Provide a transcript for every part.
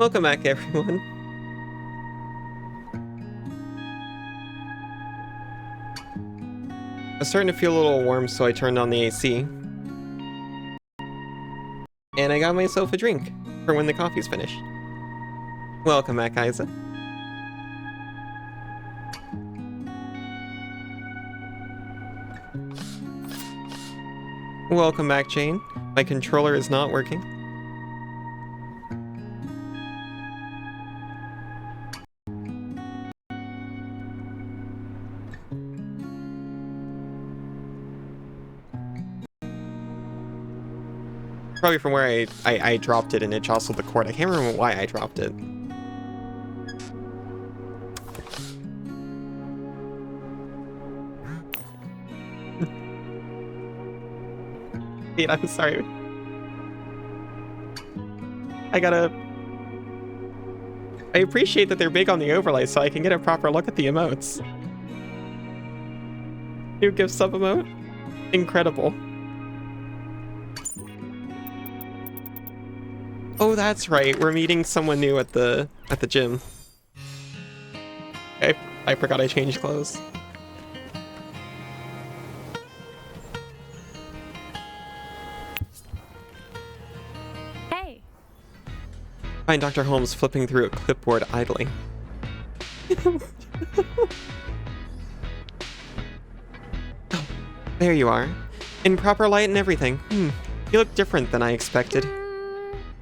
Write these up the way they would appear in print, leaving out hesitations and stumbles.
Welcome back, everyone. I was starting to feel a little warm, so I turned on the AC. And I got myself a drink for when the coffee's finished. Welcome back, Isa. Welcome back, Jane. My controller is not working. Probably from where I dropped it and it jostled the cord. I can't remember why I dropped it. Wait, I'm sorry. I appreciate that they're big on the overlay so I can get a proper look at the emotes. New gift sub emote? Incredible. Oh, that's right. We're meeting someone new at the gym. I forgot I changed clothes. Hey. Find Dr. Holmes flipping through a clipboard idly. Oh, there you are. In proper light and everything. You look different than I expected.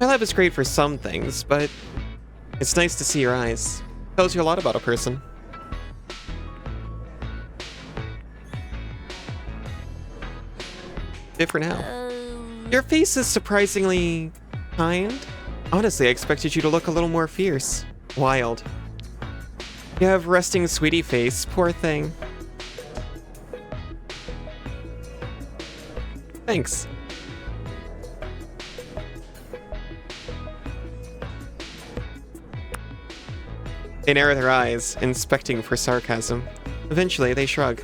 My lab is great for some things, but it's nice to see your eyes. Tells you a lot about a person. Good for now. Your face is surprisingly kind. Honestly, I expected you to look a little more fierce. Wild. You have resting sweetie face, poor thing. Thanks. They narrow their eyes, inspecting for sarcasm. Eventually, they shrug.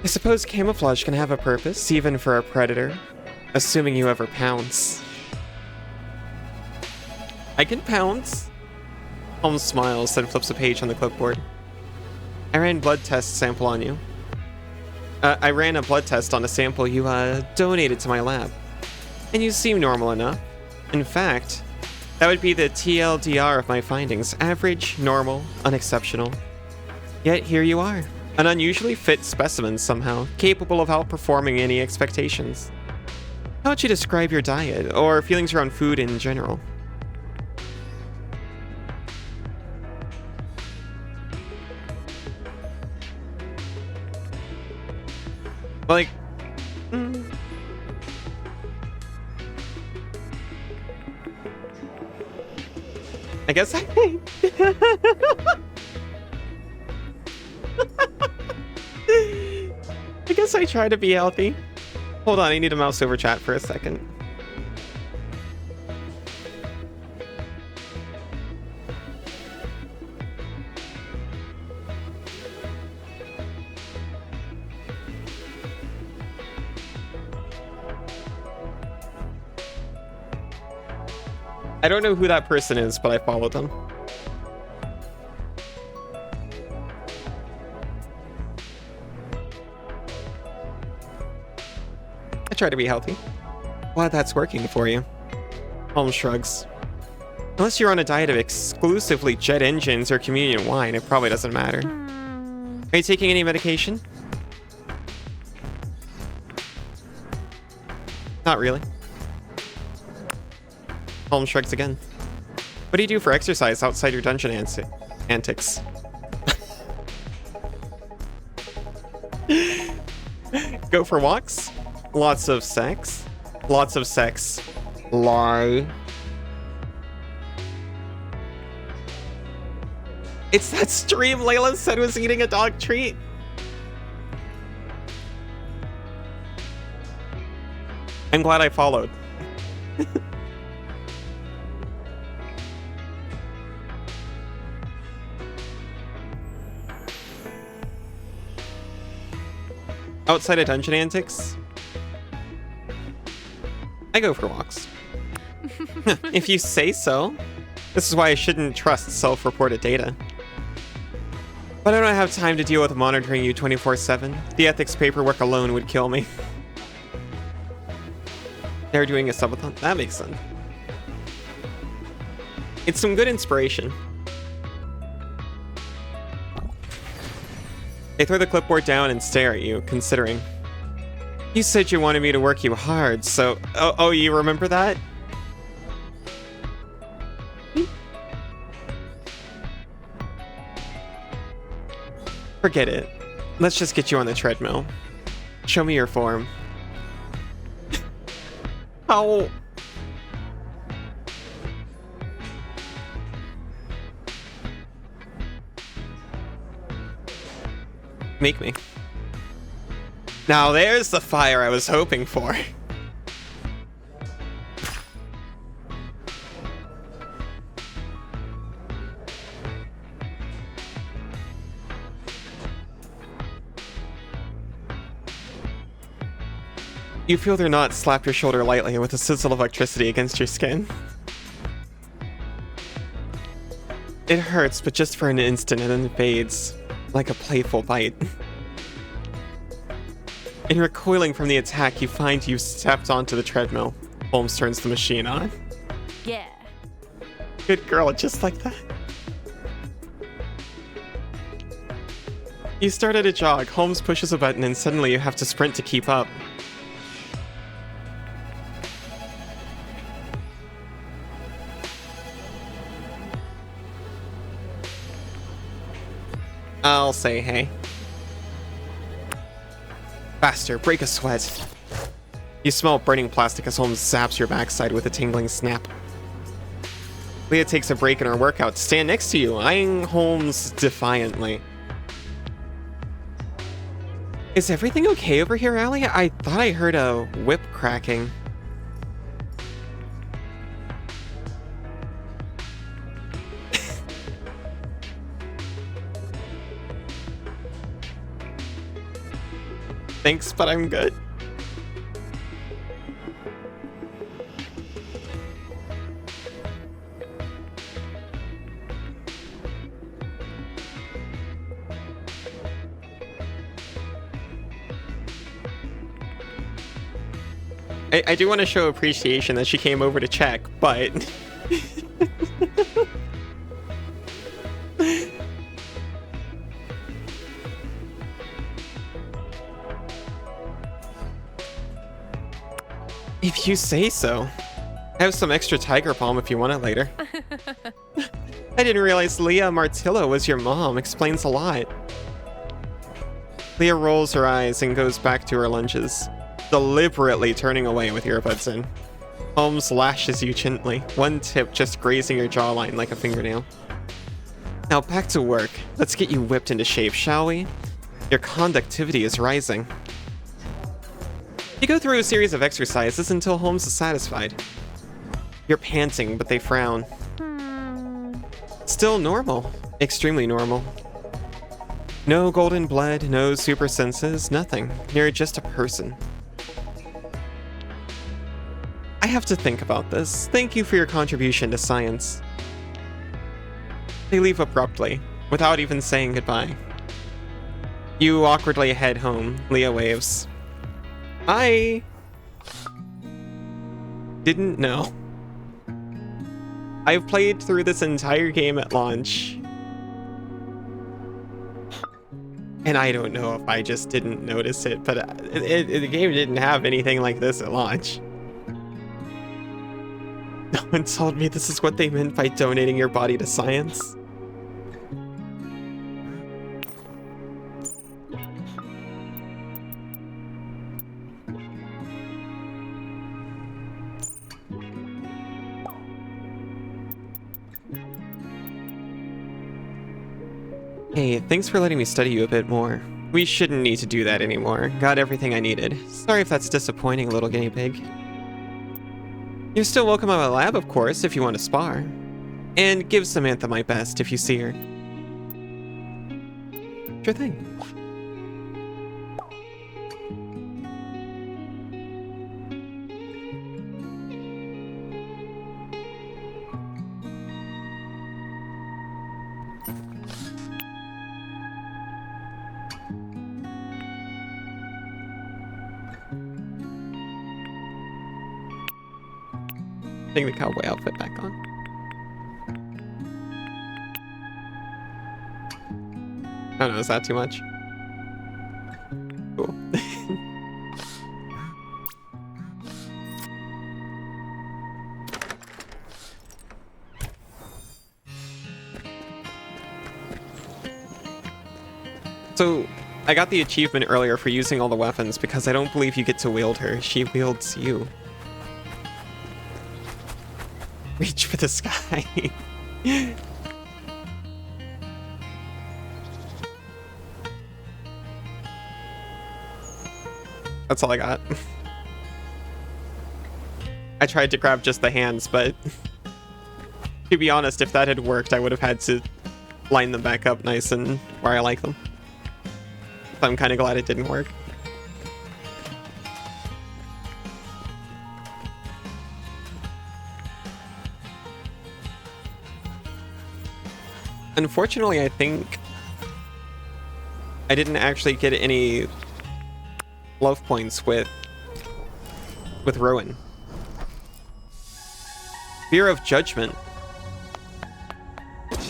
I suppose camouflage can have a purpose, even for a predator. Assuming you ever pounce. I can pounce. Holmes smiles, then flips a page on the clipboard. I ran a blood test sample on you. I ran a blood test on a sample you, donated to my lab. And you seem normal enough. In fact, that would be the TLDR of my findings. Average, normal, unexceptional. Yet here you are. An unusually fit specimen somehow, capable of outperforming any expectations. How would you describe your diet, or feelings around food in general? Like... I guess I guess I try to be healthy. Hold on, I need a mouse over chat for a second. I don't know who that person is, but I followed them. I try to be healthy. Glad that's working for you. Holmes shrugs. Unless you're on a diet of exclusively jet engines or communion wine, it probably doesn't matter. Are you taking any medication? Not really. Holmes shrugs again. What do you do for exercise outside your dungeon antics? Go for walks? Lots of sex? Lots of sex. Lie. It's that stream Layla said was eating a dog treat. I'm glad I followed. Outside of dungeon antics, I go for walks. If you say so. This is why I shouldn't trust self-reported data. But I don't have time to deal with monitoring you 24/7. The ethics paperwork alone would kill me. They're doing a subathon? That makes sense. It's some good inspiration. They throw the clipboard down and stare at you, considering. You said you wanted me to work you hard, so... Oh, you remember that? Forget it. Let's just get you on the treadmill. Show me your form. How? Make me. Now there's the fire I was hoping for. You feel their knot slap your shoulder lightly with a sizzle of electricity against your skin. It hurts, but just for an instant and then fades, like a playful bite. In recoiling from the attack, you find you've stepped onto the treadmill. Holmes turns the machine on. Yeah. Good girl, just like that. You start at a jog, Holmes pushes a button, and suddenly you have to sprint to keep up. I'll say hey. Faster, break a sweat. You smell burning plastic as Holmes zaps your backside with a tingling snap. Leah takes a break in her workout to stand next to you, eyeing Holmes defiantly. Is everything okay over here, Allie? I thought I heard a whip cracking. Thanks, but I'm good. I do want to show appreciation that she came over to check, but... If you say so. I have some extra tiger balm if you want it later. I didn't realize Leah Martillo was your mom. Explains a lot. Leah rolls her eyes and goes back to her lunges, deliberately turning away with earbuds in. Holmes lashes you gently, one tip just grazing your jawline like a fingernail. Now back to work. Let's get you whipped into shape, shall we? Your conductivity is rising. You go through a series of exercises until Holmes is satisfied. You're panting, but they frown. Still normal. Extremely normal. No golden blood, no super senses, nothing. You're just a person. I have to think about this. Thank you for your contribution to science. They leave abruptly, without even saying goodbye. You awkwardly head home. Leah waves. I didn't know. I've played through this entire game at launch. And I don't know if I just didn't notice it, but the game didn't have anything like this at launch. No one told me this is what they meant by donating your body to science. Hey, thanks for letting me study you a bit more. We shouldn't need to do that anymore. Got everything I needed. Sorry if that's disappointing, little guinea pig. You're still welcome at my lab, of course, if you want to spar. And give Samantha my best if you see her. Sure thing. Putting the cowboy outfit back on. I don't know, is that too much? Cool. So, I got the achievement earlier for using all the weapons because I don't believe you get to wield her. She wields you. Reach for the sky. That's all I got. I tried to grab just the hands, but to be honest, if that had worked, I would have had to line them back up nice and where I like them. So I'm kind of glad it didn't work. Unfortunately, I think I didn't actually get any love points with Rowan. Fear of judgment.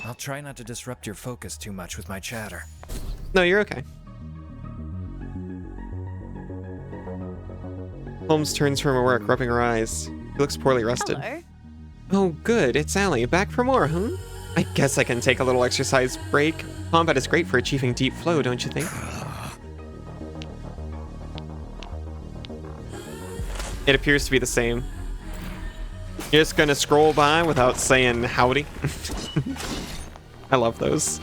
I'll try not to disrupt your focus too much with my chatter. No, you're okay. Holmes turns from her work, rubbing her eyes. He looks poorly rested. Hello. Oh, good. It's Allie. Back for more, huh? I guess I can take a little exercise break. Combat is great for achieving deep flow, don't you think? It appears to be the same. You're just gonna scroll by without saying howdy. I love those.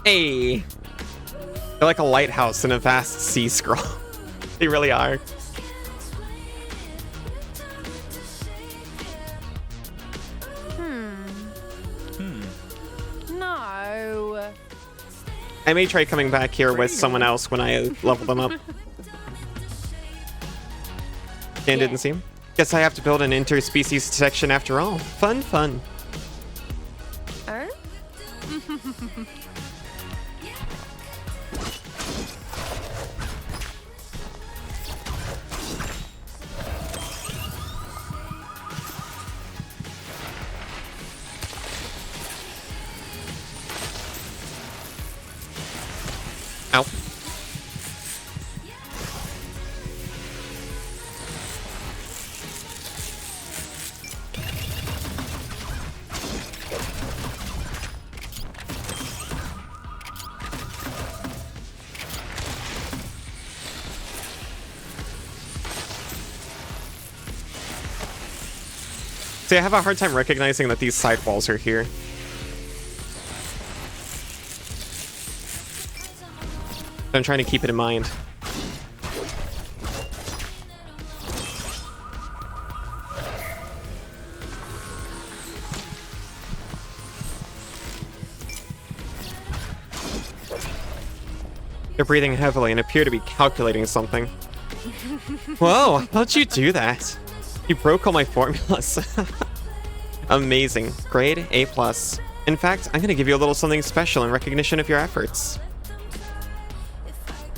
Hey! They're like a lighthouse in a vast sea scroll. They really are. No. I may try coming back here with someone else when I level them up. Dan didn't see him. Guess I have to build an interspecies section after all. Fun, fun. Ow. See, I have a hard time recognizing that these side walls are here. I'm trying to keep it in mind. They're breathing heavily and appear to be calculating something. Whoa, how'd you do that? You broke all my formulas. Amazing. Grade A+. In fact, I'm gonna give you a little something special in recognition of your efforts.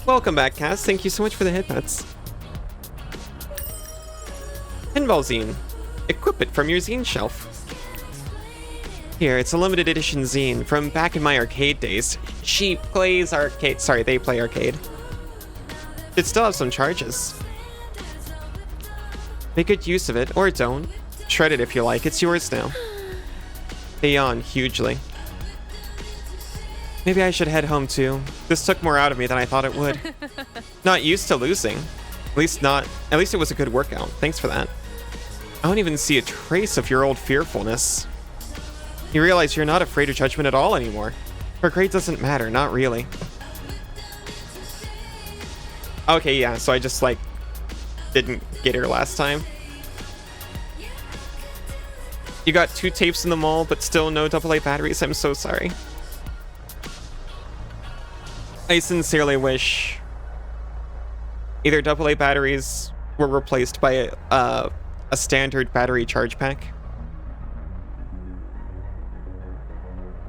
Welcome back, Cass. Thank you so much for the hitnuts. Pinball zine. Equip it from your zine shelf. Here, it's a limited edition zine from back in my arcade days. She plays arcade. Sorry, they play arcade. It still has some charges. Make good use of it, or don't. Shred it if you like. It's yours now. They yawn hugely. Maybe I should head home too. This took more out of me than I thought it would. Not used to losing. At least it was a good workout. Thanks for that. I don't even see a trace of your old fearfulness. You realize you're not afraid of judgment at all anymore. Her grade doesn't matter, not really. Okay, yeah, so I just, like, didn't get her last time. You got 2 tapes in the mall, but still no AA batteries. I'm so sorry. I sincerely wish either AA batteries were replaced by a standard battery charge pack,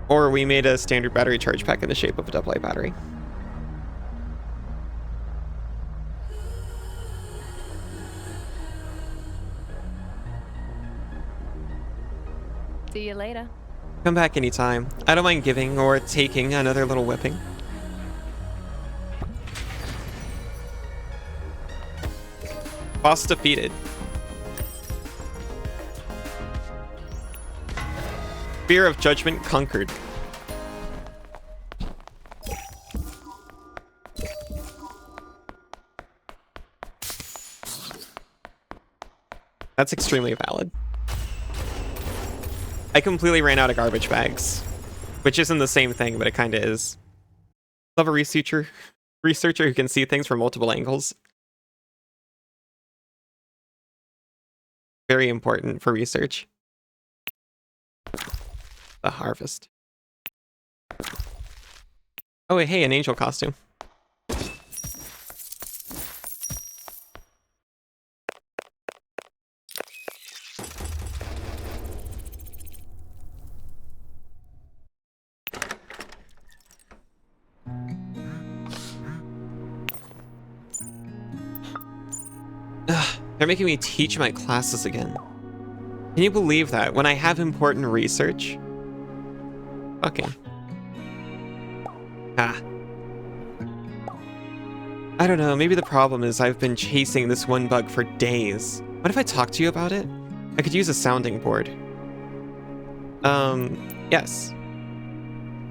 or we made a standard battery charge pack in the shape of a AA battery. See you later. Come back anytime. I don't mind giving or taking another little whipping. Boss defeated. Fear of judgment conquered. That's extremely valid. I completely ran out of garbage bags, which isn't the same thing, but it kind of is. Love a researcher who can see things from multiple angles. Very important for research. The harvest. Oh, hey, an angel costume. Ugh, they're making me teach my classes again. Can you believe that? When I have important research? Okay. Ah. I don't know, maybe the problem is I've been chasing this one bug for days. What if I talk to you about it? I could use a sounding board. Yes.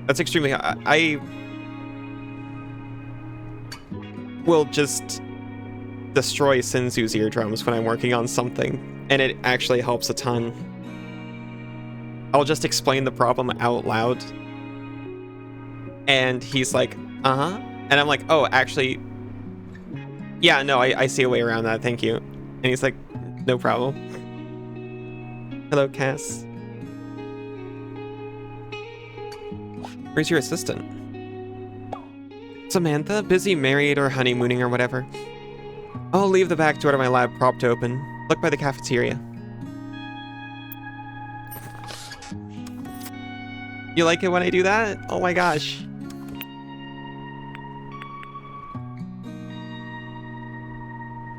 That's extremely... I will just destroy Sinzu's eardrums when I'm working on something, and it actually helps a ton. I'll just explain the problem out loud, and he's like, uh-huh, and I'm like, oh, actually, yeah, no, I see a way around that, thank you. And he's like, no problem. Hello, Cass. Where's your assistant? Samantha? Busy married or honeymooning or whatever. I'll leave the back door to my lab propped open. Look by the cafeteria. You like it when I do that? Oh my gosh.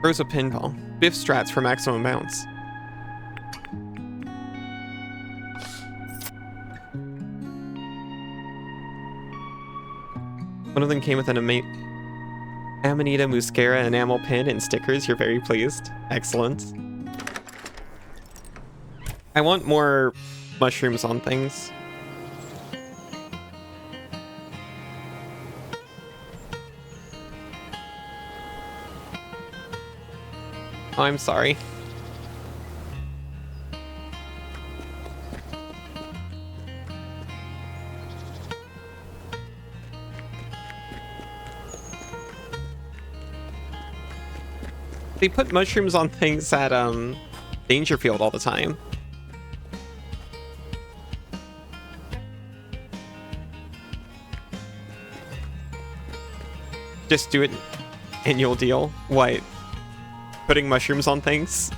Throws a pinball. Biff strats for maximum bounce. One of them came with an Amanita Muscara enamel pin and stickers. You're very pleased. Excellent. I want more mushrooms on things. Oh, I'm sorry. They put mushrooms on things at Dangerfield all the time. Just do it annual deal. What? Putting mushrooms on things?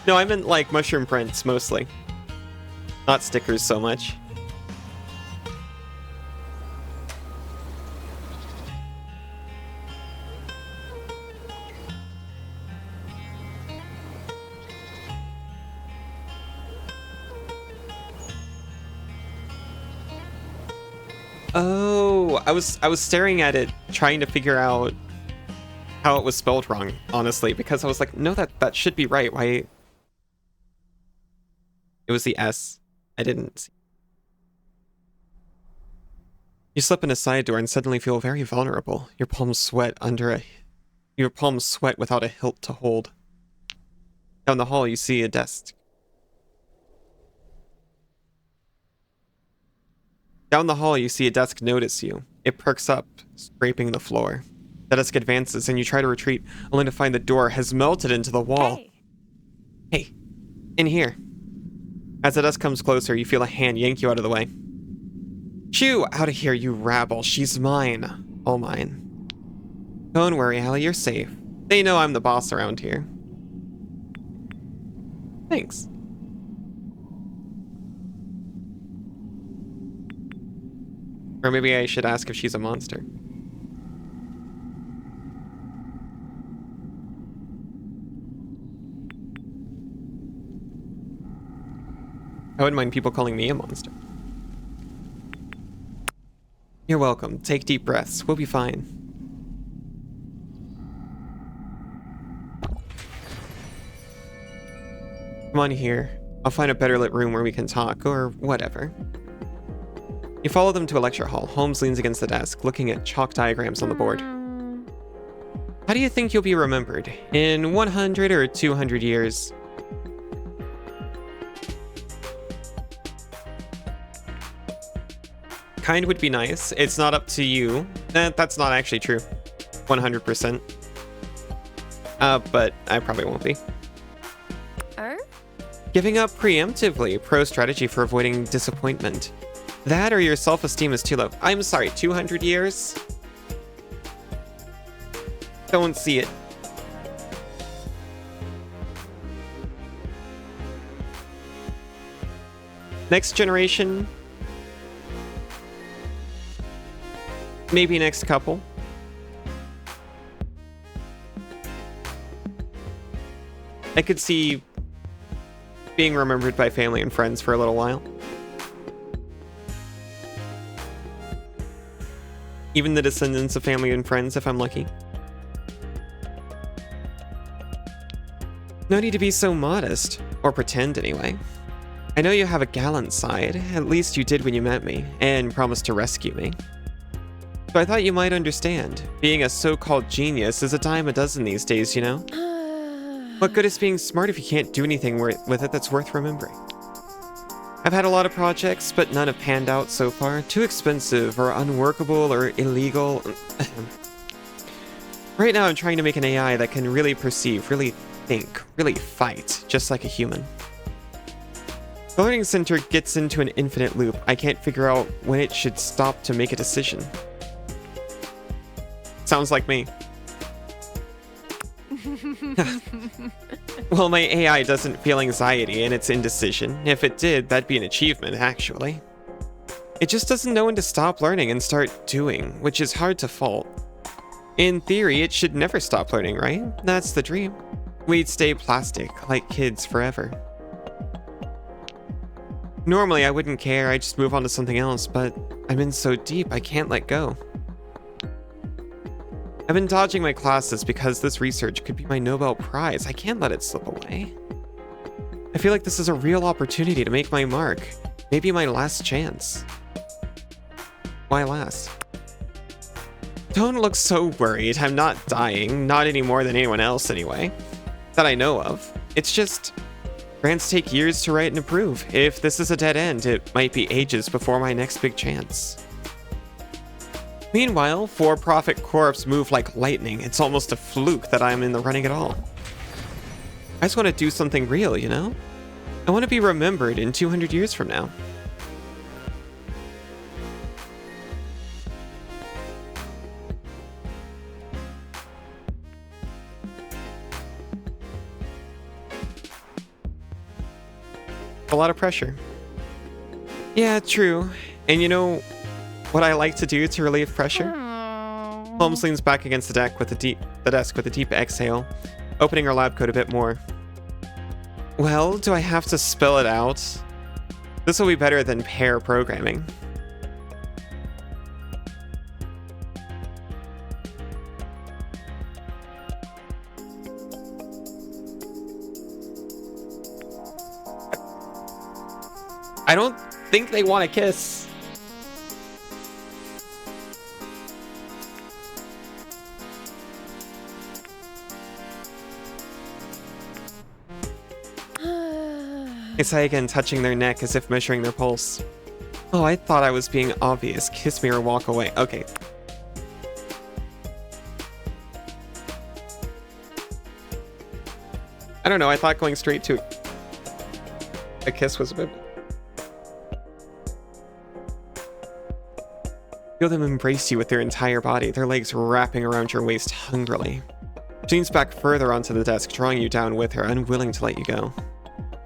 No, I meant like mushroom prints mostly. Not stickers so much. Oh, I was staring at it, trying to figure out how it was spelled wrong, honestly, because I was like, no, that should be right. Why? It was the S. I didn't see. You slip in a side door and suddenly feel very vulnerable. Your palms sweat without a hilt to hold. Down the hall, you see a desk. Down the hall, you see a desk notice you. It perks up, scraping the floor. The desk advances, and you try to retreat, only to find the door has melted into the wall. Hey, in here. As the desk comes closer, you feel a hand yank you out of the way. Shoo! Out of here, you rabble. She's mine. All mine. Don't worry, Allie, you're safe. They know I'm the boss around here. Thanks. Or maybe I should ask if she's a monster. I wouldn't mind people calling me a monster. You're welcome. Take deep breaths. We'll be fine. Come on here. I'll find a better lit room where we can talk, or whatever. You follow them to a lecture hall. Holmes leans against the desk, looking at chalk diagrams on the board. How do you think you'll be remembered? In 100 or 200 years? Kind would be nice. It's not up to you. That's not actually true. 100%. But I probably won't be. Giving up preemptively. Pro strategy for avoiding disappointment. That or your self-esteem is too low. I'm sorry, 200 years? Don't see it. Next generation? Maybe next couple? I could see being remembered by family and friends for a little while. Even the descendants of family and friends, if I'm lucky. No need to be so modest. Or pretend, anyway. I know you have a gallant side. At least you did when you met me, and promised to rescue me. So I thought you might understand. Being a so-called genius is a dime a dozen these days, you know? What good is being smart if you can't do anything with it that's worth remembering? I've had a lot of projects, but none have panned out so far. Too expensive, or unworkable, or illegal. Right now I'm trying to make an AI that can really perceive, really think, really fight, just like a human. The Learning Center gets into an infinite loop. I can't figure out when it should stop to make a decision. Sounds like me. Well, my AI doesn't feel anxiety in its indecision. If it did, that'd be an achievement, actually. It just doesn't know when to stop learning and start doing, which is hard to fault. In theory, it should never stop learning, right? That's the dream. We'd stay plastic, like kids, forever. Normally, I wouldn't care, I'd just move on to something else, but I'm in so deep, I can't let go. I've been dodging my classes because this research could be my Nobel Prize. I can't let it slip away. I feel like this is a real opportunity to make my mark. Maybe my last chance. Why last? Don't look so worried. I'm not dying. Not any more than anyone else, anyway. That I know of. It's just... grants take years to write and approve. If this is a dead end, it might be ages before my next big chance. Meanwhile, for-profit corps move like lightning. It's almost a fluke that I'm in the running at all. I just want to do something real, you know? I want to be remembered in 200 years from now. A lot of pressure. Yeah, true. And you know what I like to do to relieve pressure? Holmes leans back against the desk with a deep exhale, opening her lab coat a bit more. Well, do I have to spell it out? This will be better than pair programming. I don't think they want to kiss. I sigh again, touching their neck as if measuring their pulse. Oh, I thought I was being obvious. Kiss me or walk away. Okay. I don't know, I thought going straight to a kiss was a bit... Feel them embrace you with their entire body, their legs wrapping around your waist hungrily. She leans back further onto the desk, drawing you down with her, unwilling to let you go.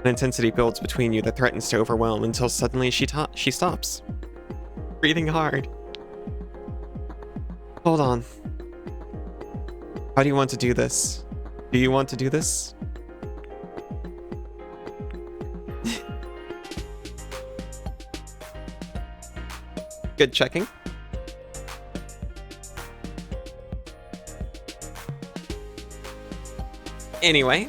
An intensity builds between you that threatens to overwhelm until suddenly she stops. Breathing hard. Hold on. How do you want to do this? Do you want to do this? Good checking. Anyway.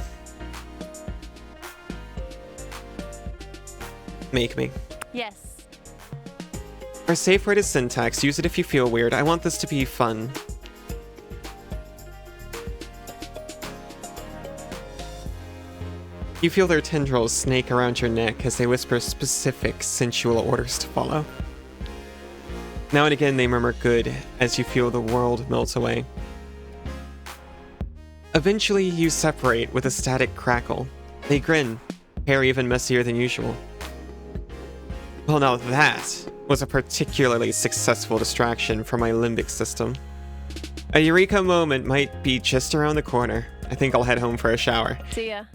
Make me. Yes. Our safe word is syntax. Use it if you feel weird. I want this to be fun. You feel their tendrils snake around your neck as they whisper specific sensual orders to follow. Now and again they murmur good as you feel the world melt away. Eventually you separate with a static crackle. They grin, hair even messier than usual. Well, now that was a particularly successful distraction from my limbic system. A eureka moment might be just around the corner. I think I'll head home for a shower. See ya.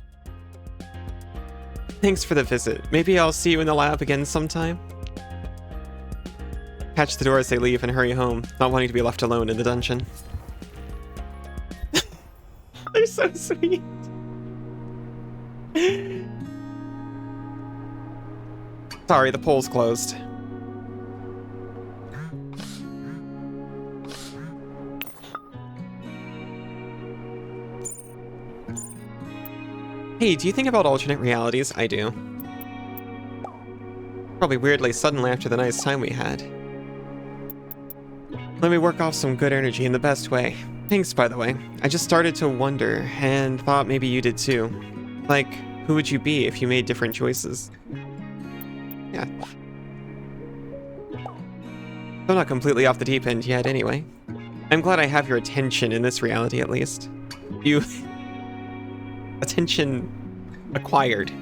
Thanks for the visit. Maybe I'll see you in the lab again sometime? Catch the door as they leave and hurry home, not wanting to be left alone in the dungeon. They're so sweet. Sorry, the poll's closed. Hey, do you think about alternate realities? I do. Probably weirdly suddenly after the nice time we had. Let me work off some good energy in the best way. Thanks, by the way. I just started to wonder, and thought maybe you did too. Like, who would you be if you made different choices? Yeah. I'm not completely off the deep end yet, anyway. I'm glad I have your attention in this reality, at least. You... attention acquired.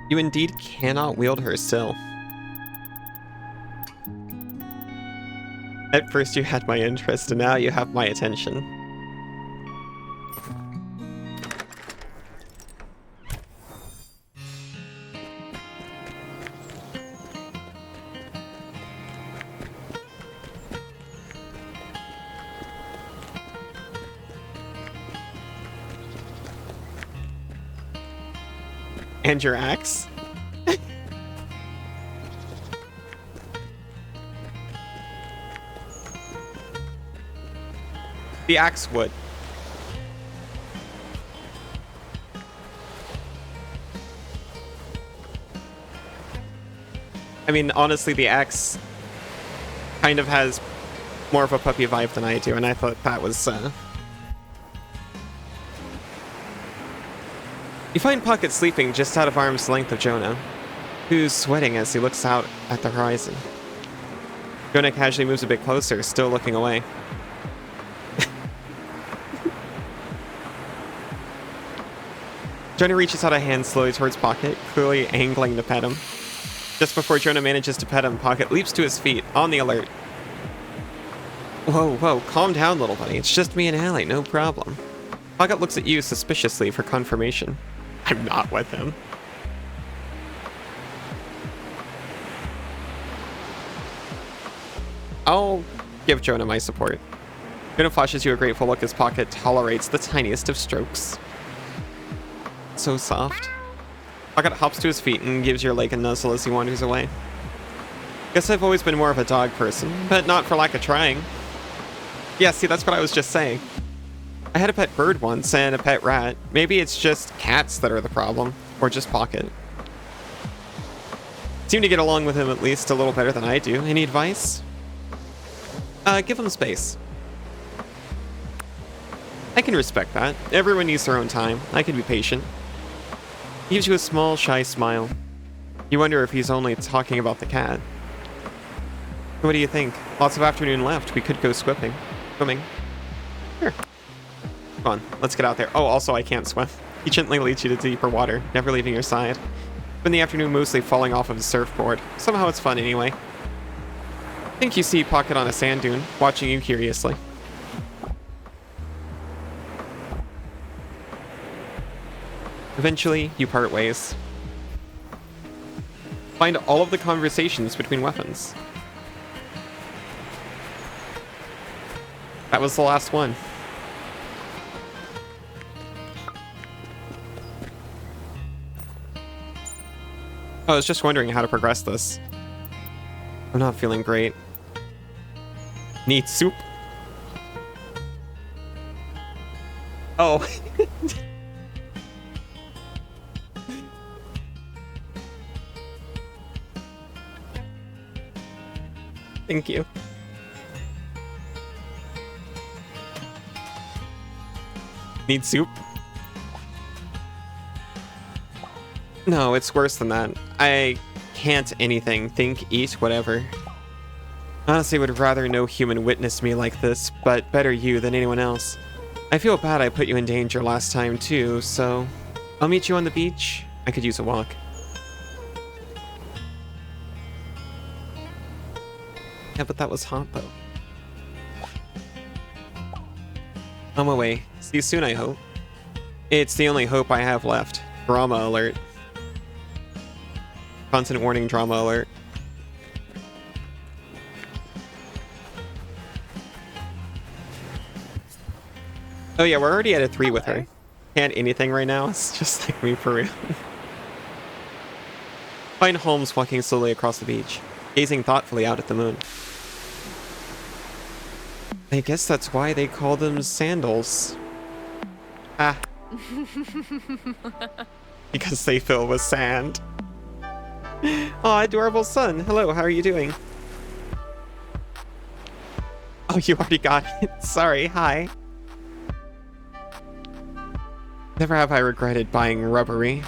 You indeed cannot wield her still. At first you had my interest, and now you have my attention. And your axe? The axe would. I mean, honestly, the axe kind of has more of a puppy vibe than I do, and I thought that was, You find Pocket sleeping just out of arm's length of Jonah, who's sweating as he looks out at the horizon. Jonah casually moves a bit closer, still looking away. Jonah reaches out a hand slowly towards Pocket, clearly angling to pet him. Just before Jonah manages to pet him, Pocket leaps to his feet, on the alert. Whoa, calm down, little buddy. It's just me and Allie, no problem. Pocket looks at you suspiciously for confirmation. I'm not with him. I'll give Jonah my support. Jonah flashes you a grateful look as Pocket tolerates the tiniest of strokes. So soft. Pocket hops to his feet and gives your leg a nuzzle as he wanders away. Guess I've always been more of a dog person, but not for lack of trying. Yeah, see, that's what I was just saying. I had a pet bird once and a pet rat. Maybe it's just cats that are the problem, or just Pocket. Seem to get along with him at least a little better than I do. Any advice? Give him space. I can respect that. Everyone needs their own time. I can be patient. He gives you a small, shy smile. You wonder if he's only talking about the cat. What do you think? Lots of afternoon left. We could go swimming. Sure. Come on, let's get out there. Oh, also, I can't swim. He gently leads you to deeper water, never leaving your side. Spend the afternoon mostly falling off of his surfboard. Somehow it's fun anyway. I think you see Pocket on a sand dune, watching you curiously. Eventually, you part ways. Find all of the conversations between weapons. That was the last one. I was just wondering how to progress this. I'm not feeling great. Need soup? Oh. Thank you. Need soup? No, it's worse than that. I can't anything. Think, eat, whatever. Honestly, would rather no human witness me like this, but better you than anyone else. I feel bad I put you in danger last time too, so I'll meet you on the beach. I could use a walk. Yeah, but that was hot though. On my way. See you soon, I hope. It's the only hope I have left. Drama alert. Content warning, drama alert. Oh yeah, we're already at a 3 with her. Can't anything right now. It's just like me for real. Find Holmes walking slowly across the beach, gazing thoughtfully out at the moon. I guess that's why they call them sandals. Ah. Because they fill with sand. Aw, adorable son. Hello, how are you doing? Oh, you already got it. Sorry, hi. Never have I regretted buying rubbery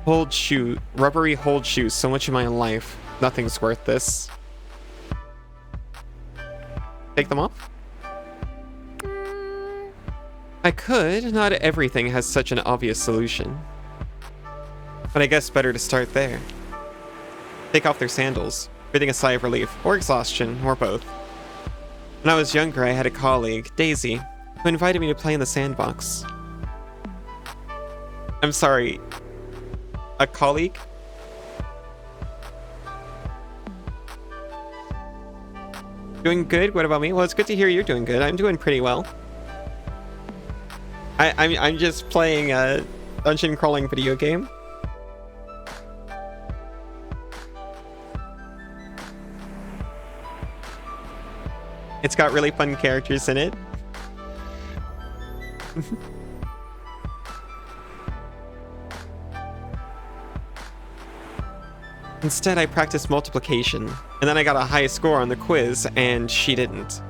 hold shoes so much of my life. Nothing's worth this. Take them off? I could. Not everything has such an obvious solution. But I guess better to start there. Take off their sandals, breathing a sigh of relief, or exhaustion, or both. When I was younger, I had a colleague, Daisy, who invited me to play in the sandbox. I'm sorry, a colleague? Doing good? What about me? Well, it's good to hear you're doing good. I'm doing pretty well. I'm just playing a dungeon crawling video game. It's got really fun characters in it. Instead, I practiced multiplication, and then I got a high score on the quiz, and she didn't.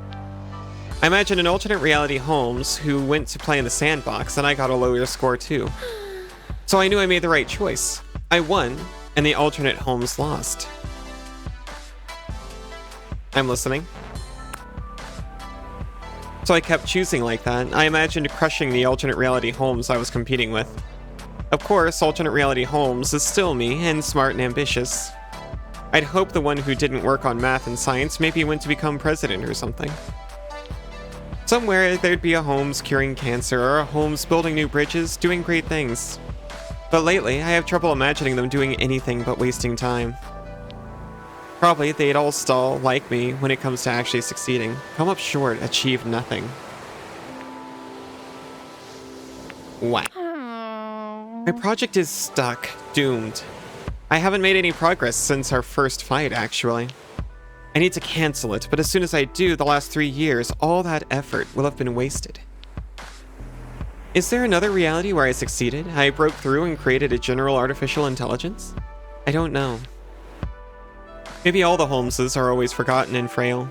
I imagined an alternate reality Holmes who went to play in the sandbox, and I got a lower score too. So I knew I made the right choice. I won, and the alternate Holmes lost. I'm listening. So I kept choosing like that. I imagined crushing the alternate reality Holmes I was competing with. Of course, alternate reality Holmes is still me, and smart and ambitious. I'd hope the one who didn't work on math and science maybe went to become president or something. Somewhere there'd be a Holmes curing cancer, or a Holmes building new bridges, doing great things. But lately, I have trouble imagining them doing anything but wasting time. Probably they'd all stall, like me, when it comes to actually succeeding. Come up short, achieve nothing. What? My project is stuck, doomed. I haven't made any progress since our first fight, actually. I need to cancel it, but as soon as I do, the last 3 years, all that effort will have been wasted. Is there another reality where I succeeded? I broke through and created a general artificial intelligence? I don't know. Maybe all the Holmeses are always forgotten and frail.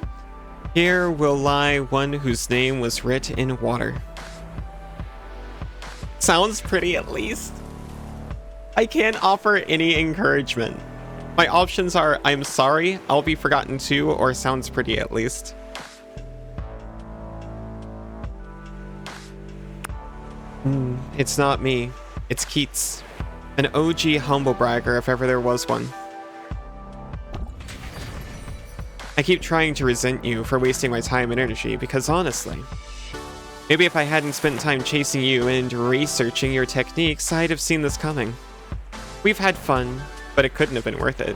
Here will lie one whose name was writ in water. Sounds pretty, at least. I can't offer any encouragement. My options are I'm sorry, I'll be forgotten too, or sounds pretty at least. It's not me. It's Keats. An OG humble bragger if ever there was one. I keep trying to resent you for wasting my time and energy because honestly, maybe if I hadn't spent time chasing you and researching your techniques, I'd have seen this coming. We've had fun, but it couldn't have been worth it.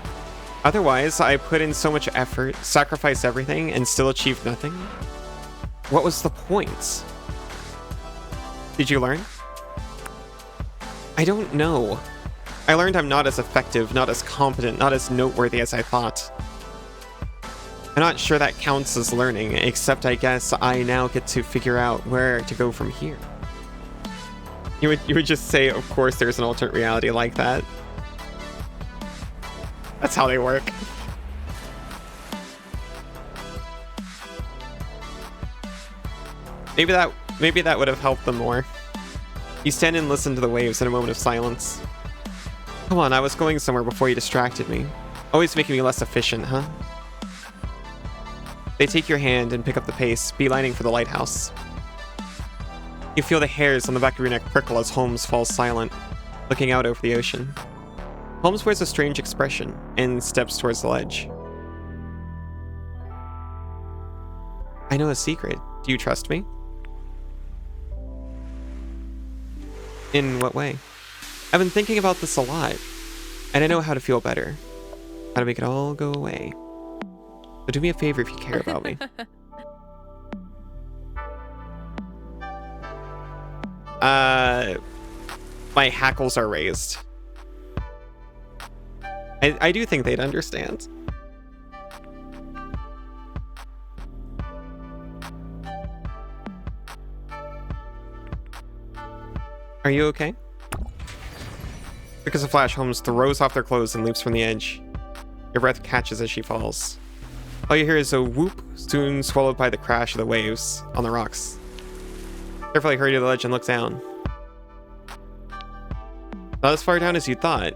Otherwise, I put in so much effort, sacrificed everything, and still achieved nothing. What was the point? Did you learn? I don't know. I learned I'm not as effective, not as competent, not as noteworthy as I thought. I'm not sure that counts as learning, except I guess I now get to figure out where to go from here. You would just say, of course there's an alternate reality like that. That's how they work. Maybe that would have helped them more. You stand and listen to the waves in a moment of silence. Come on, I was going somewhere before you distracted me. Always making me less efficient, huh? They take your hand and pick up the pace, beelining for the lighthouse. You feel the hairs on the back of your neck prickle as Holmes falls silent, looking out over the ocean. Holmes wears a strange expression and steps towards the ledge. I know a secret. Do you trust me? In what way? I've been thinking about this a lot, and I know how to feel better. How to make it all go away. So do me a favor if you care about me. My hackles are raised. I do think they'd understand. Are you okay? Quick as a flash, Holmes throws off their clothes and leaps from the edge. Your breath catches as she falls. All you hear is a whoop, soon swallowed by the crash of the waves on the rocks. Carefully hurry to the ledge and look down. Not as far down as you thought.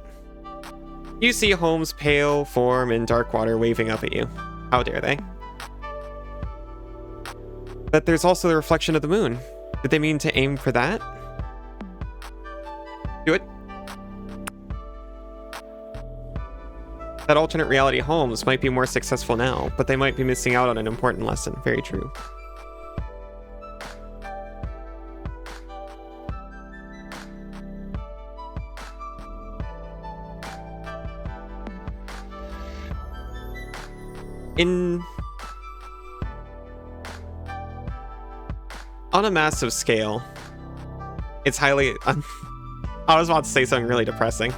You see Holmes' pale form in dark water waving up at you. How dare they? But there's also the reflection of the moon. Did they mean to aim for that? Do it. That alternate reality Holmes might be more successful now, but they might be missing out on an important lesson. Very true. On a massive scale, it's highly... I was about to say something really depressing.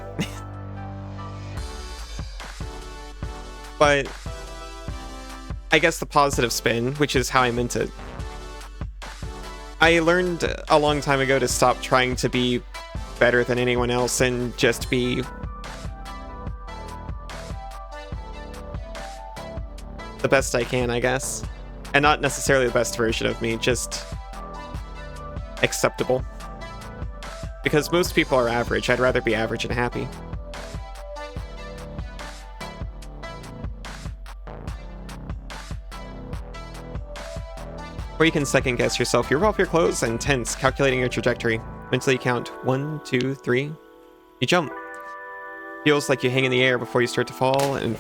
But I guess the positive spin, which is how I meant it. I learned a long time ago to stop trying to be better than anyone else and just be the best I can, I guess. And not necessarily the best version of me, just acceptable. Because most people are average. I'd rather be average and happy. Or you can second guess yourself. You rip off your clothes and tense, calculating your trajectory. Mentally count 1, 2, 3. You jump. Feels like you hang in the air before you start to fall, and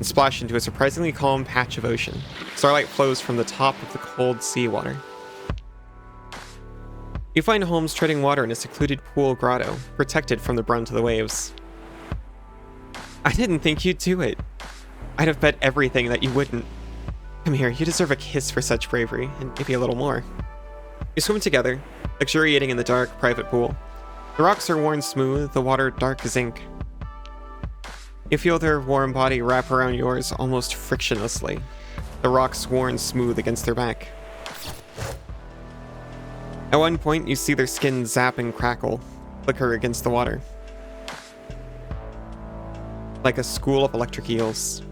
splash into a surprisingly calm patch of ocean. Starlight flows from the top of the cold seawater. You find Holmes treading water in a secluded pool grotto, protected from the brunt of the waves. I didn't think you'd do it. I'd have bet everything that you wouldn't. Come here, you deserve a kiss for such bravery, and maybe a little more. You swim together, luxuriating in the dark, private pool. The rocks are worn smooth, the water dark as ink. You feel their warm body wrap around yours almost frictionlessly, the rocks worn smooth against their back. At one point, you see their skin zap and crackle, flicker against the water. Like a school of electric eels.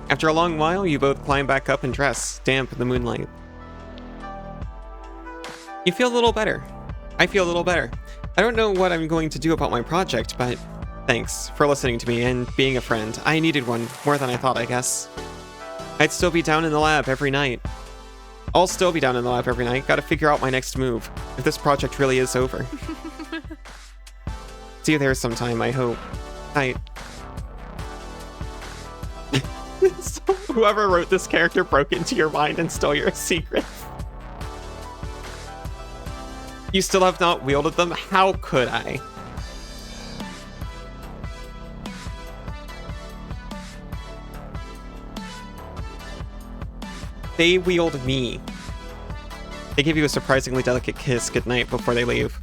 After a long while, you both climb back up and dress, damp in the moonlight. You feel a little better. I feel a little better. I don't know what I'm going to do about my project, but thanks for listening to me and being a friend. I needed one, more than I thought, I guess. I'd still be down in the lab every night. I'll still be down in the lab every night. Gotta figure out my next move, if this project really is over. See you there sometime, I hope. Night. So whoever wrote this character broke into your mind and stole your secrets. You still have not wielded them? How could I? They wield me. They give you a surprisingly delicate kiss goodnight before they leave.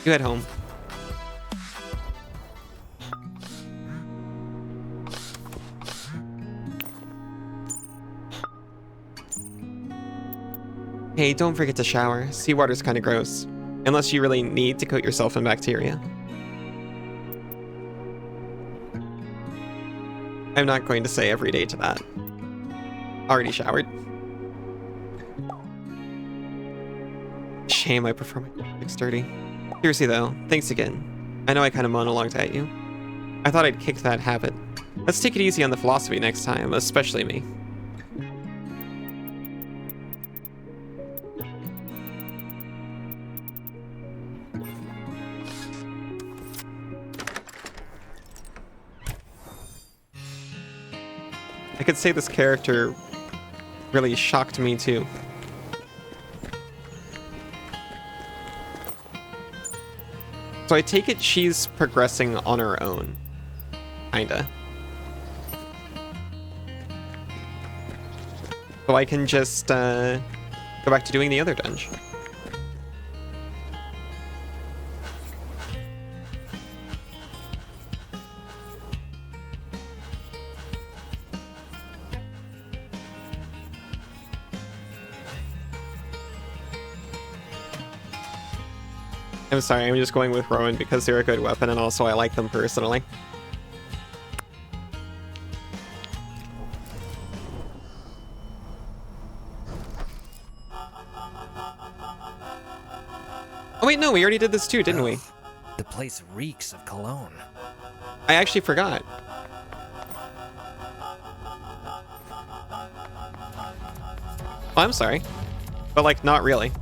You head home. Hey, don't forget to shower. Seawater's kinda gross. Unless you really need to coat yourself in bacteria. I'm not going to say every day to that. Already showered. Shame I prefer my lipstick dirty. Seriously though, thanks again. I know I kinda monologued at you. I thought I'd kick that habit. Let's take it easy on the philosophy next time, especially me. I could say this character really shocked me too. So I take it she's progressing on her own. Kinda. So I can just go back to doing the other dungeon. I'm sorry, I'm just going with Rowan because they're a good weapon and also I like them personally. Oh wait, no, we already did this too, didn't we? The place reeks of cologne. I actually forgot. Oh, I'm sorry. But like, not really.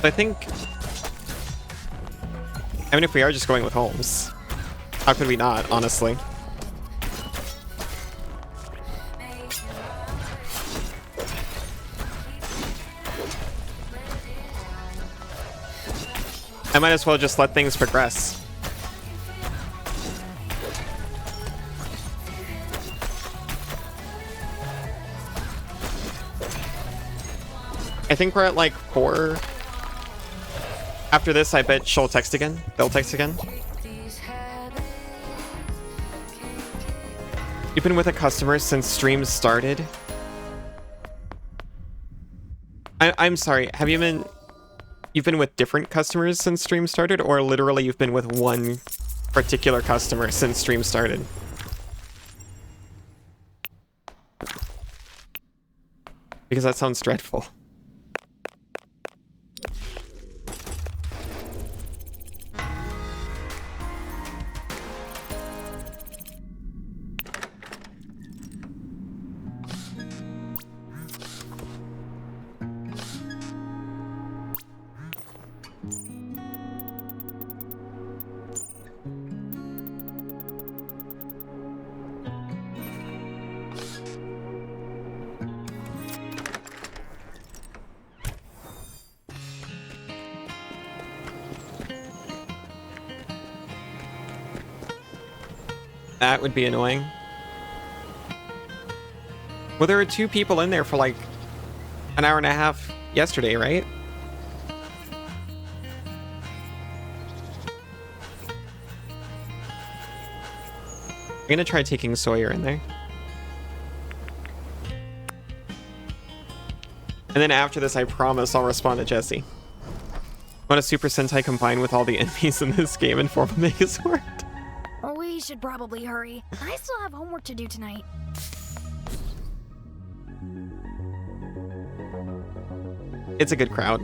I think... I mean, if we are just going with Holmes, how could we not, honestly? I might as well just let things progress. I think we're at like 4. After this, I bet she'll text again. They'll text again. You've been with a customer since streams started? I'm sorry, have you been... You've been with different customers since stream started, or literally you've been with one particular customer since stream started? Because that sounds dreadful. That would be annoying. Well, there were 2 people in there for like an hour and a half yesterday, right? I'm gonna try taking Sawyer in there. And then after this, I promise I'll respond to Jesse. Want a Super Sentai combined with all the enemies in this game and form a Megazord? We should probably hurry. I still have homework to do tonight. It's a good crowd.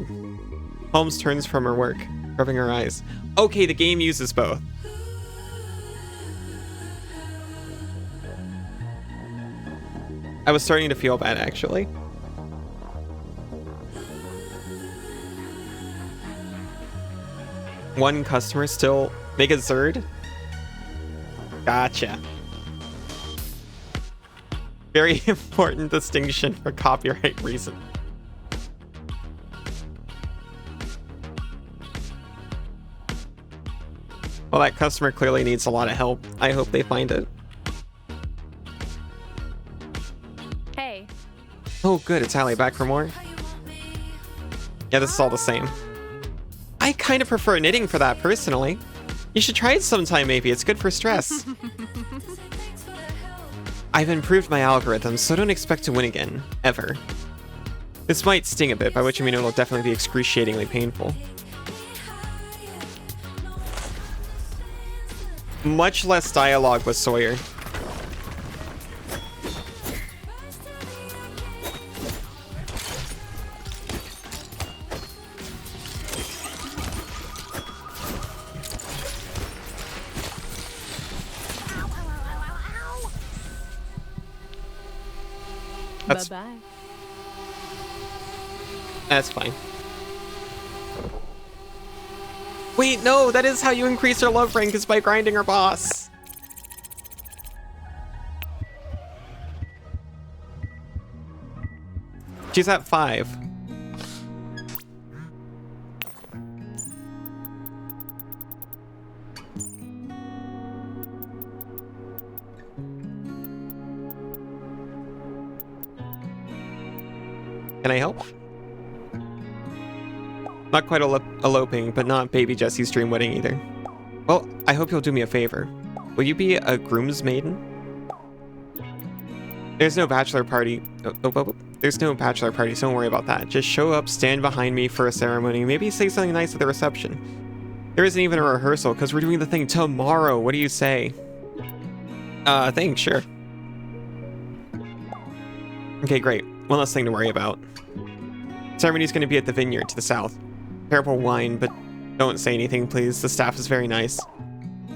Holmes turns from her work, rubbing her eyes. Okay, the game uses both. I was starting to feel bad, actually. One customer still make a Zerd? Gotcha. Very important distinction for copyright reason. Well, that customer clearly needs a lot of help. I hope they find it. Hey. Oh, good. It's Allie. Back for more? Yeah, this is all the same. I kind of prefer knitting for that, personally. You should try it sometime, maybe. It's good for stress. I've improved my algorithm, so don't expect to win again. Ever. This might sting a bit, by which I mean it'll definitely be excruciatingly painful. Much less dialogue with Sawyer. Bye-bye. That's fine. Wait, no, that is how you increase her love rank, is by grinding her boss. She's at 5. Can I help? Not quite eloping, but not baby Jesse's dream wedding either. Well, I hope you'll do me a favor. Will you be a groom's maiden? There's no bachelor party. There's no bachelor party, so don't worry about that. Just show up, stand behind me for a ceremony, maybe say something nice at the reception. There isn't even a rehearsal, because we're doing the thing tomorrow. What do you say? Thanks, sure. Okay, great. One less thing to worry about. Ceremony's going to be at the vineyard to the south. Terrible wine, but don't say anything, please. The staff is very nice.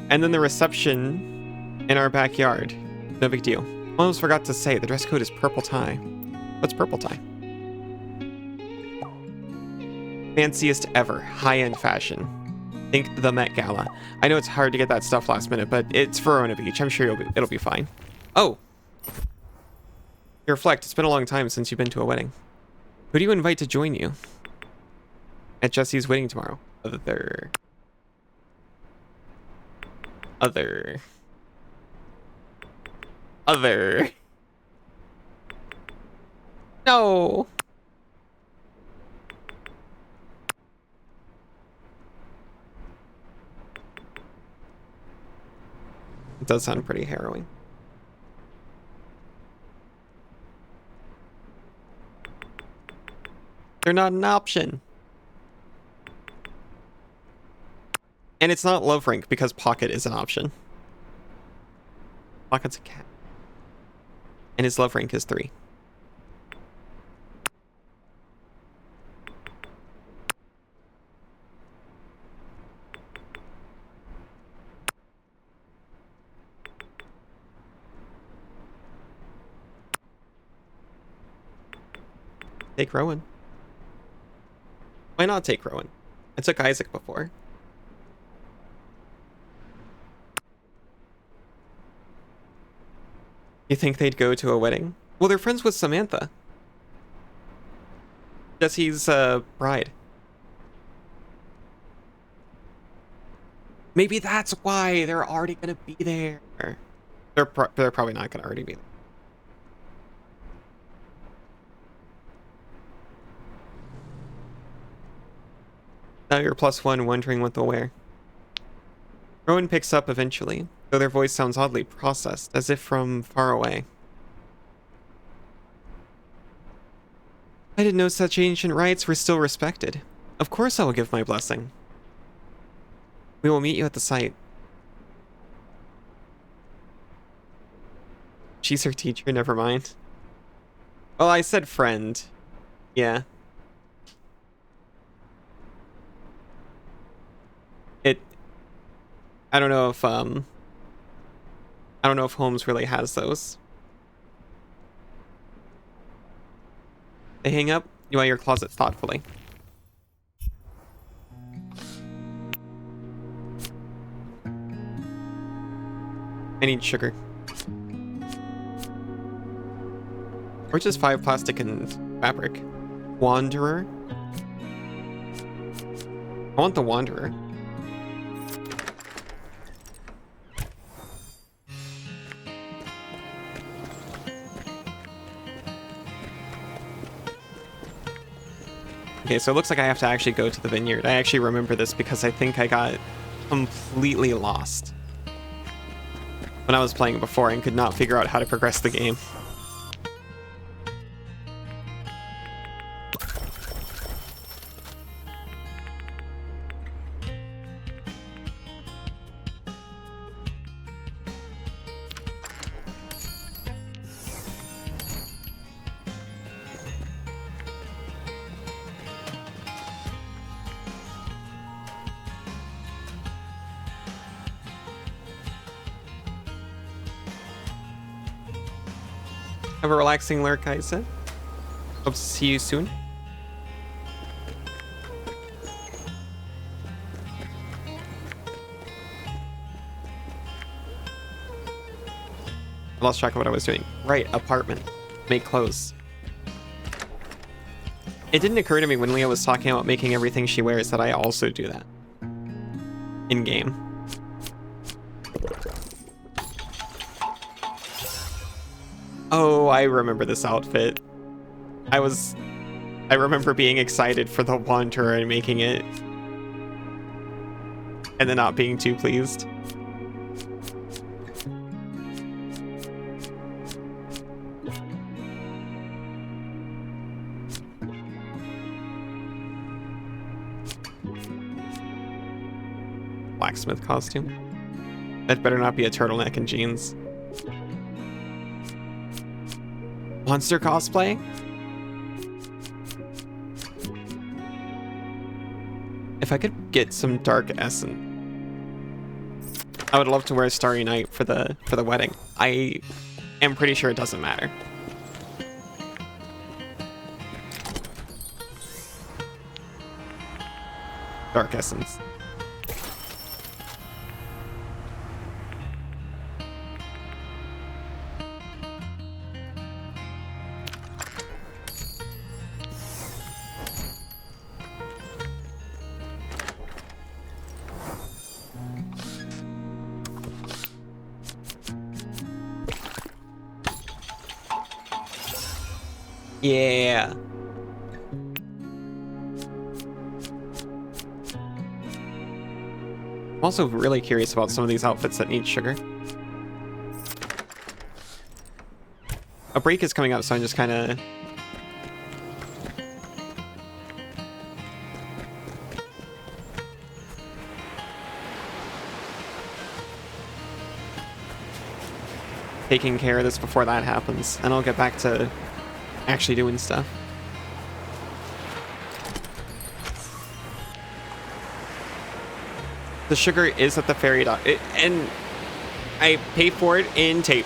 And then the reception in our backyard. No big deal. Almost forgot to say, the dress code is purple tie. What's purple tie? Fanciest ever. High-end fashion. Think the Met Gala. I know it's hard to get that stuff last minute, but it's Verona Beach. I'm sure it'll be fine. Oh! You reflect, it's been a long time since you've been to a wedding. Who do you invite to join you at Jesse's wedding tomorrow? Other. No. does sound pretty harrowing. They're not an option. And it's not Love Rank because Pocket is an option. Pocket's a cat. And his Love Rank is 3. Take Rowan. Why not take Rowan? I took Isaac before. You think they'd go to a wedding? Well, they're friends with Samantha. Jesse's bride. Maybe that's why they're already gonna be there. They're probably not gonna already be there. Now you're +1, wondering what they'll wear. Rowan picks up eventually, though their voice sounds oddly processed, as if from far away. I didn't know such ancient rites were still respected. Of course I will give my blessing. We will meet you at the site. She's her teacher, never mind. Well, I said friend. Yeah. I don't know if Holmes really has those. They hang up. You eye your closet thoughtfully. I need sugar. Or just 5 plastic and fabric. Wanderer? I want the Wanderer. Okay, so it looks like I have to actually go to the vineyard. I actually remember this because I think I got completely lost when I was playing before and could not figure out how to progress the game. Have a relaxing lurk, Isa. Hope to see you soon. I lost track of what I was doing. Right, apartment. Make clothes. It didn't occur to me when Leah was talking about making everything she wears that I also do that. In-game. Oh, I remember this outfit. I remember being excited for the Wanderer and making it. And then not being too pleased. Blacksmith costume. That better not be a turtleneck and jeans. Monster cosplay? If I could get some dark essence, I would love to wear Starry Night for the wedding. I am pretty sure it doesn't matter. Dark essence. Yeah. I'm also really curious about some of these outfits that need sugar. A break is coming up, so I'm just kind of... taking care of this before that happens, and I'll get back to actually doing stuff. The sugar is at the ferry dock, and I pay for it in tape.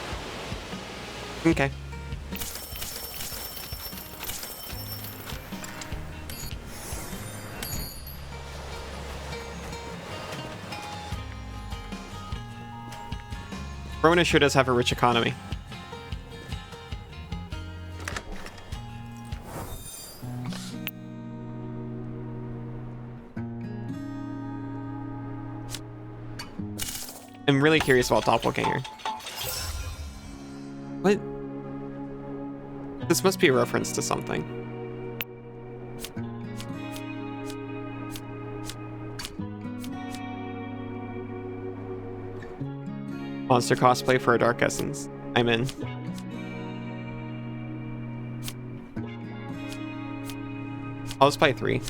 Okay. Rona sure does have a rich economy. I'm really curious about Doppelganger. What? This must be a reference to something. Monster cosplay for a Dark Essence. I'm in. I'll just buy 3.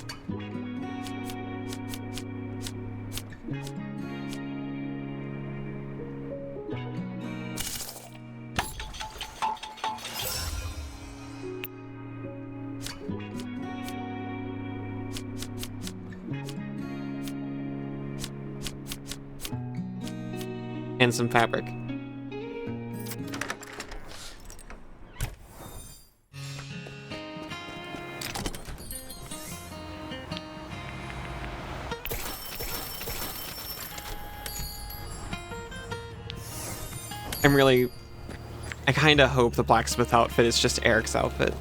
And some fabric. I kind of hope the blacksmith outfit is just Eric's outfit.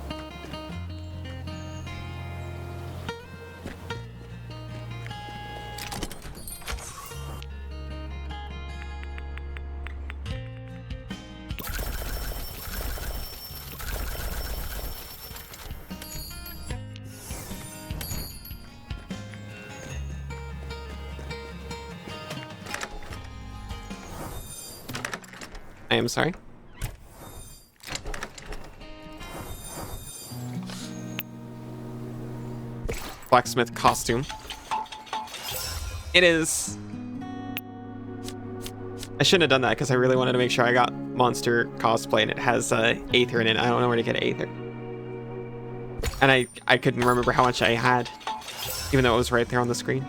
I am sorry. Blacksmith costume. It is. I shouldn't have done that because I really wanted to make sure I got monster cosplay, and it has Aether in it. I don't know where to get Aether. And I couldn't remember how much I had, even though it was right there on the screen.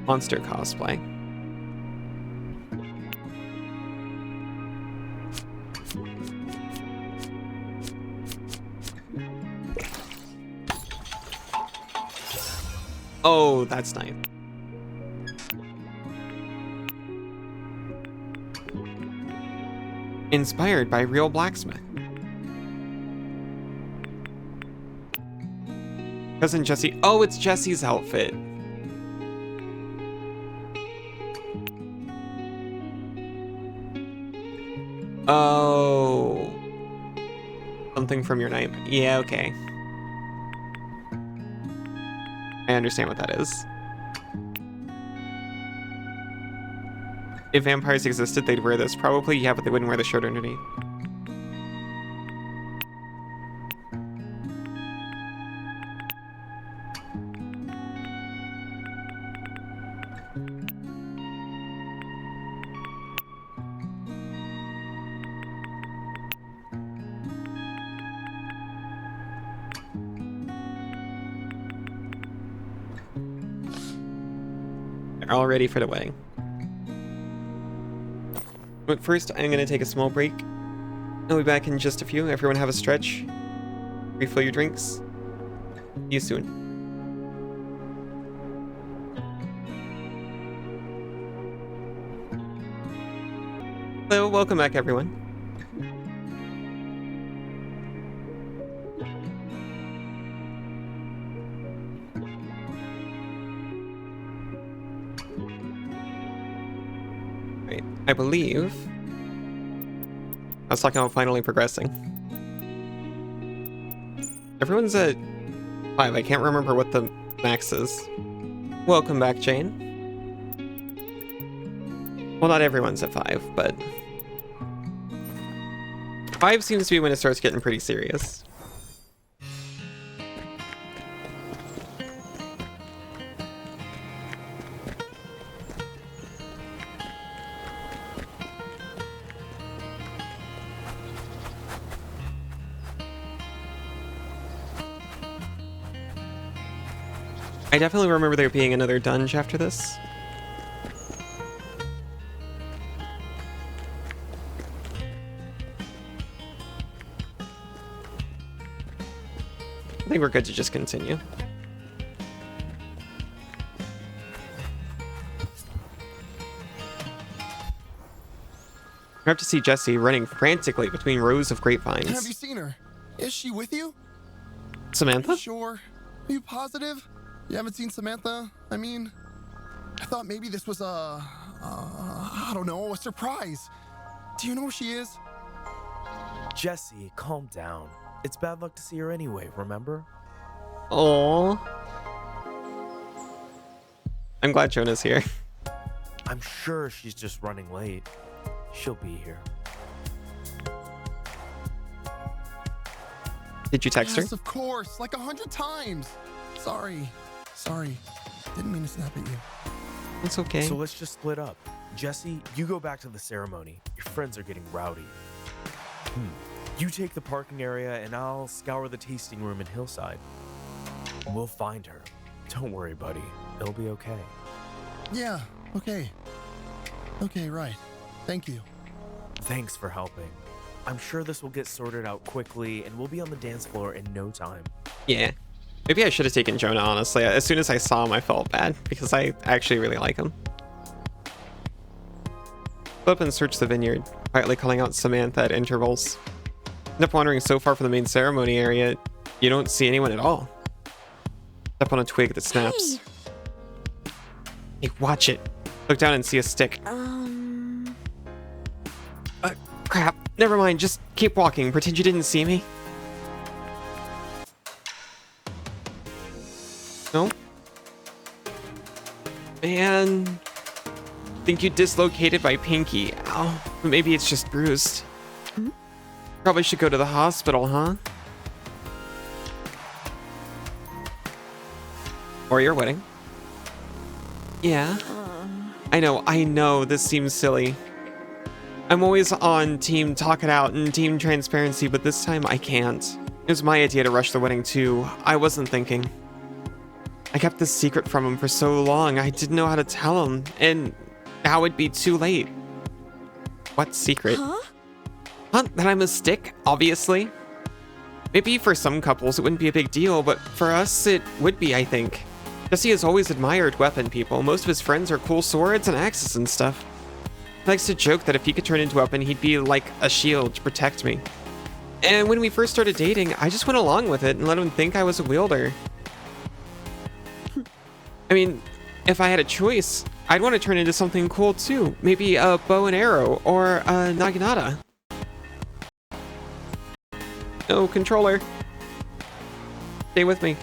Monster cosplay. Oh, that's nice. Inspired by real blacksmith. Cousin Jesse. Oh, it's Jesse's outfit. Oh. Something from your night. Yeah, okay. I understand what that is. If vampires existed, they'd wear this. Probably, yeah, but they wouldn't wear the shirt underneath. All ready for the wedding. But first, I'm going to take a small break. I'll be back in just a few. Everyone have a stretch. Refill your drinks. See you soon. Hello, welcome back, everyone. I believe I was talking about finally progressing. Everyone's at 5. I can't remember what the max is. Welcome back, Jane. Well, not everyone's at 5, but 5 seems to be when it starts getting pretty serious. I definitely remember there being another dungeon after this. I think we're good to just continue. We have to see Jessie running frantically between rows of grapevines. Have you seen her? Is she with you? Samantha? You sure? Are you positive? You haven't seen Samantha? I mean, I thought maybe this was I don't know, a surprise. Do you know where she is? Jessie, calm down. It's bad luck to see her anyway, remember? Oh, I'm glad Jonah's here. I'm sure she's just running late. She'll be here. Did you text her? Yes, of course, like 100 times. Sorry. Didn't mean to snap at you. It's okay. So let's just split up. Jessie, you go back to the ceremony. Your friends are getting rowdy. You take the parking area and I'll scour the tasting room in Hillside. We'll find her. Don't worry, buddy. It'll be okay. Yeah, okay. Okay, right. Thank you. Thanks for helping. I'm sure this will get sorted out quickly and we'll be on the dance floor in no time. Yeah. Maybe I should have taken Jonah, honestly. As soon as I saw him, I felt bad because I actually really like him. Go up and search the vineyard, quietly calling out Samantha at intervals. End up wandering so far from the main ceremony area, you don't see anyone at all. Step on a twig that snaps. Hey, watch it. Look down and see a stick. Crap. Never mind. Just keep walking. Pretend you didn't see me. No? Man. Think you dislocated my pinky. Ow. Maybe it's just bruised. Probably should go to the hospital, huh? Or your wedding. Yeah. I know, this seems silly. I'm always on team talk it out and team transparency, but this time I can't. It was my idea to rush the wedding too. I wasn't thinking. I kept this secret from him for so long, I didn't know how to tell him, and now it'd be too late. What secret? Huh? That I'm a stick, obviously. Maybe for some couples it wouldn't be a big deal, but for us it would be, I think. Jesse has always admired weapon people. Most of his friends are cool swords and axes and stuff. He likes to joke that if he could turn into a weapon, he'd be like a shield to protect me. And when we first started dating, I just went along with it and let him think I was a wielder. I mean, if I had a choice, I'd want to turn into something cool too. Maybe a bow and arrow or a naginata. No, controller. Stay with me.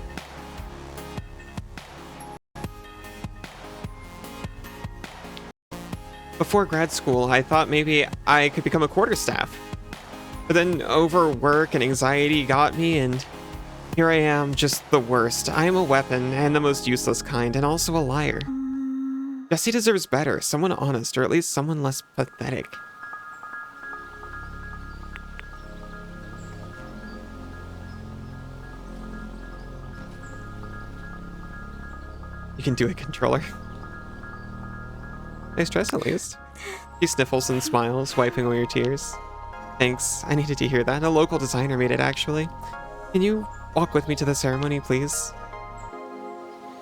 Before grad school, I thought maybe I could become a quarterstaff. But then overwork and anxiety got me, and here I am, just the worst. I am a weapon, and the most useless kind, and also a liar. Jesse deserves better, someone honest, or at least someone less pathetic. You can do it, controller. Nice dress, at least. She sniffles and smiles, wiping away your tears. Thanks, I needed to hear that. A local designer made it, actually. Can you walk with me to the ceremony, please?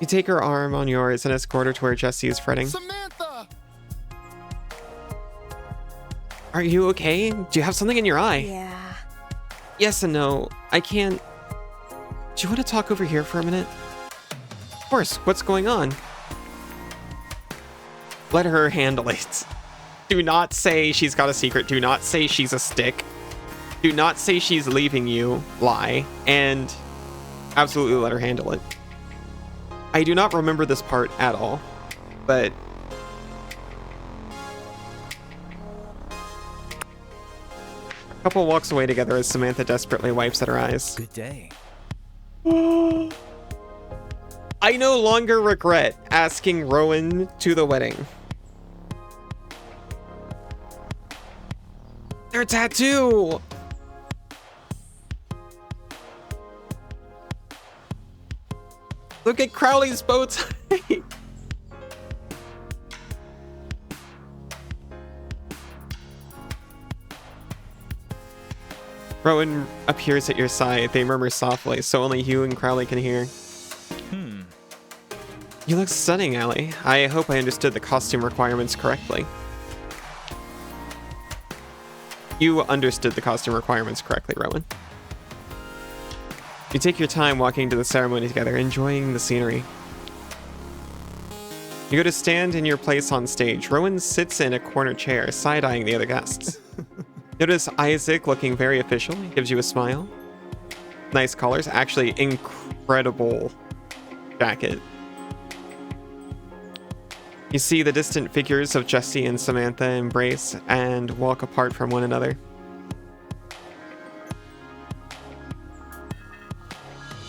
You take her arm on yours and escort her to where Jessie is fretting. Samantha! Are you okay? Do you have something in your eye? Yeah. Yes and no. I can't... Do you want to talk over here for a minute? Of course, what's going on? Let her handle it. Do not say she's got a secret. Do not say she's a stick. Do not say she's leaving you. Lie. And absolutely let her handle it. I do not remember this part at all, but Couple walks away together as Samantha desperately wipes at her eyes. Good day. I no longer regret asking Rowan to the wedding. Their tattoo! Look at Crowley's bow tie! Rowan appears at your side. They murmur softly, so only you and Crowley can hear. You look stunning, Allie. I hope I understood the costume requirements correctly. You understood the costume requirements correctly, Rowan. You take your time walking to the ceremony together, enjoying the scenery. You go to stand in your place on stage. Rowan sits in a corner chair, side-eyeing the other guests. Notice Isaac looking very official. He gives you a smile. Nice colors. Actually, incredible jacket. You see the distant figures of Jesse and Samantha embrace and walk apart from one another.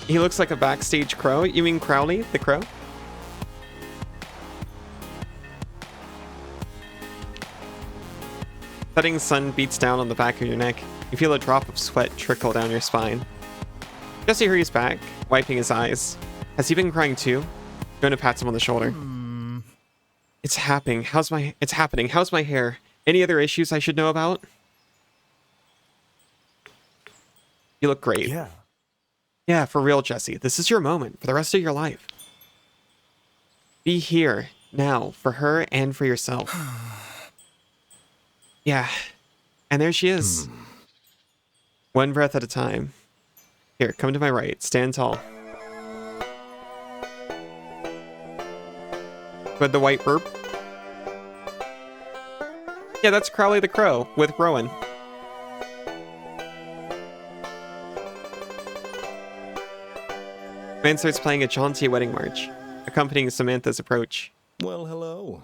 He looks like a backstage crow. You mean Crowley, the crow? Setting sun beats down on the back of your neck. You feel a drop of sweat trickle down your spine. Jesse hurries back, wiping his eyes. Has he been crying too? Jonah pats him on the shoulder. It's happening. How's my hair? Any other issues I should know about? You look great. Yeah. Yeah, for real, Jesse. This is your moment for the rest of your life. Be here, now, for her and for yourself. Yeah. And there she is. One breath at a time. Here, come to my right. Stand tall. With the white burp. Yeah, that's Crowley the Crow with Rowan. Man starts playing a jaunty wedding march, accompanying Samantha's approach. Well, hello.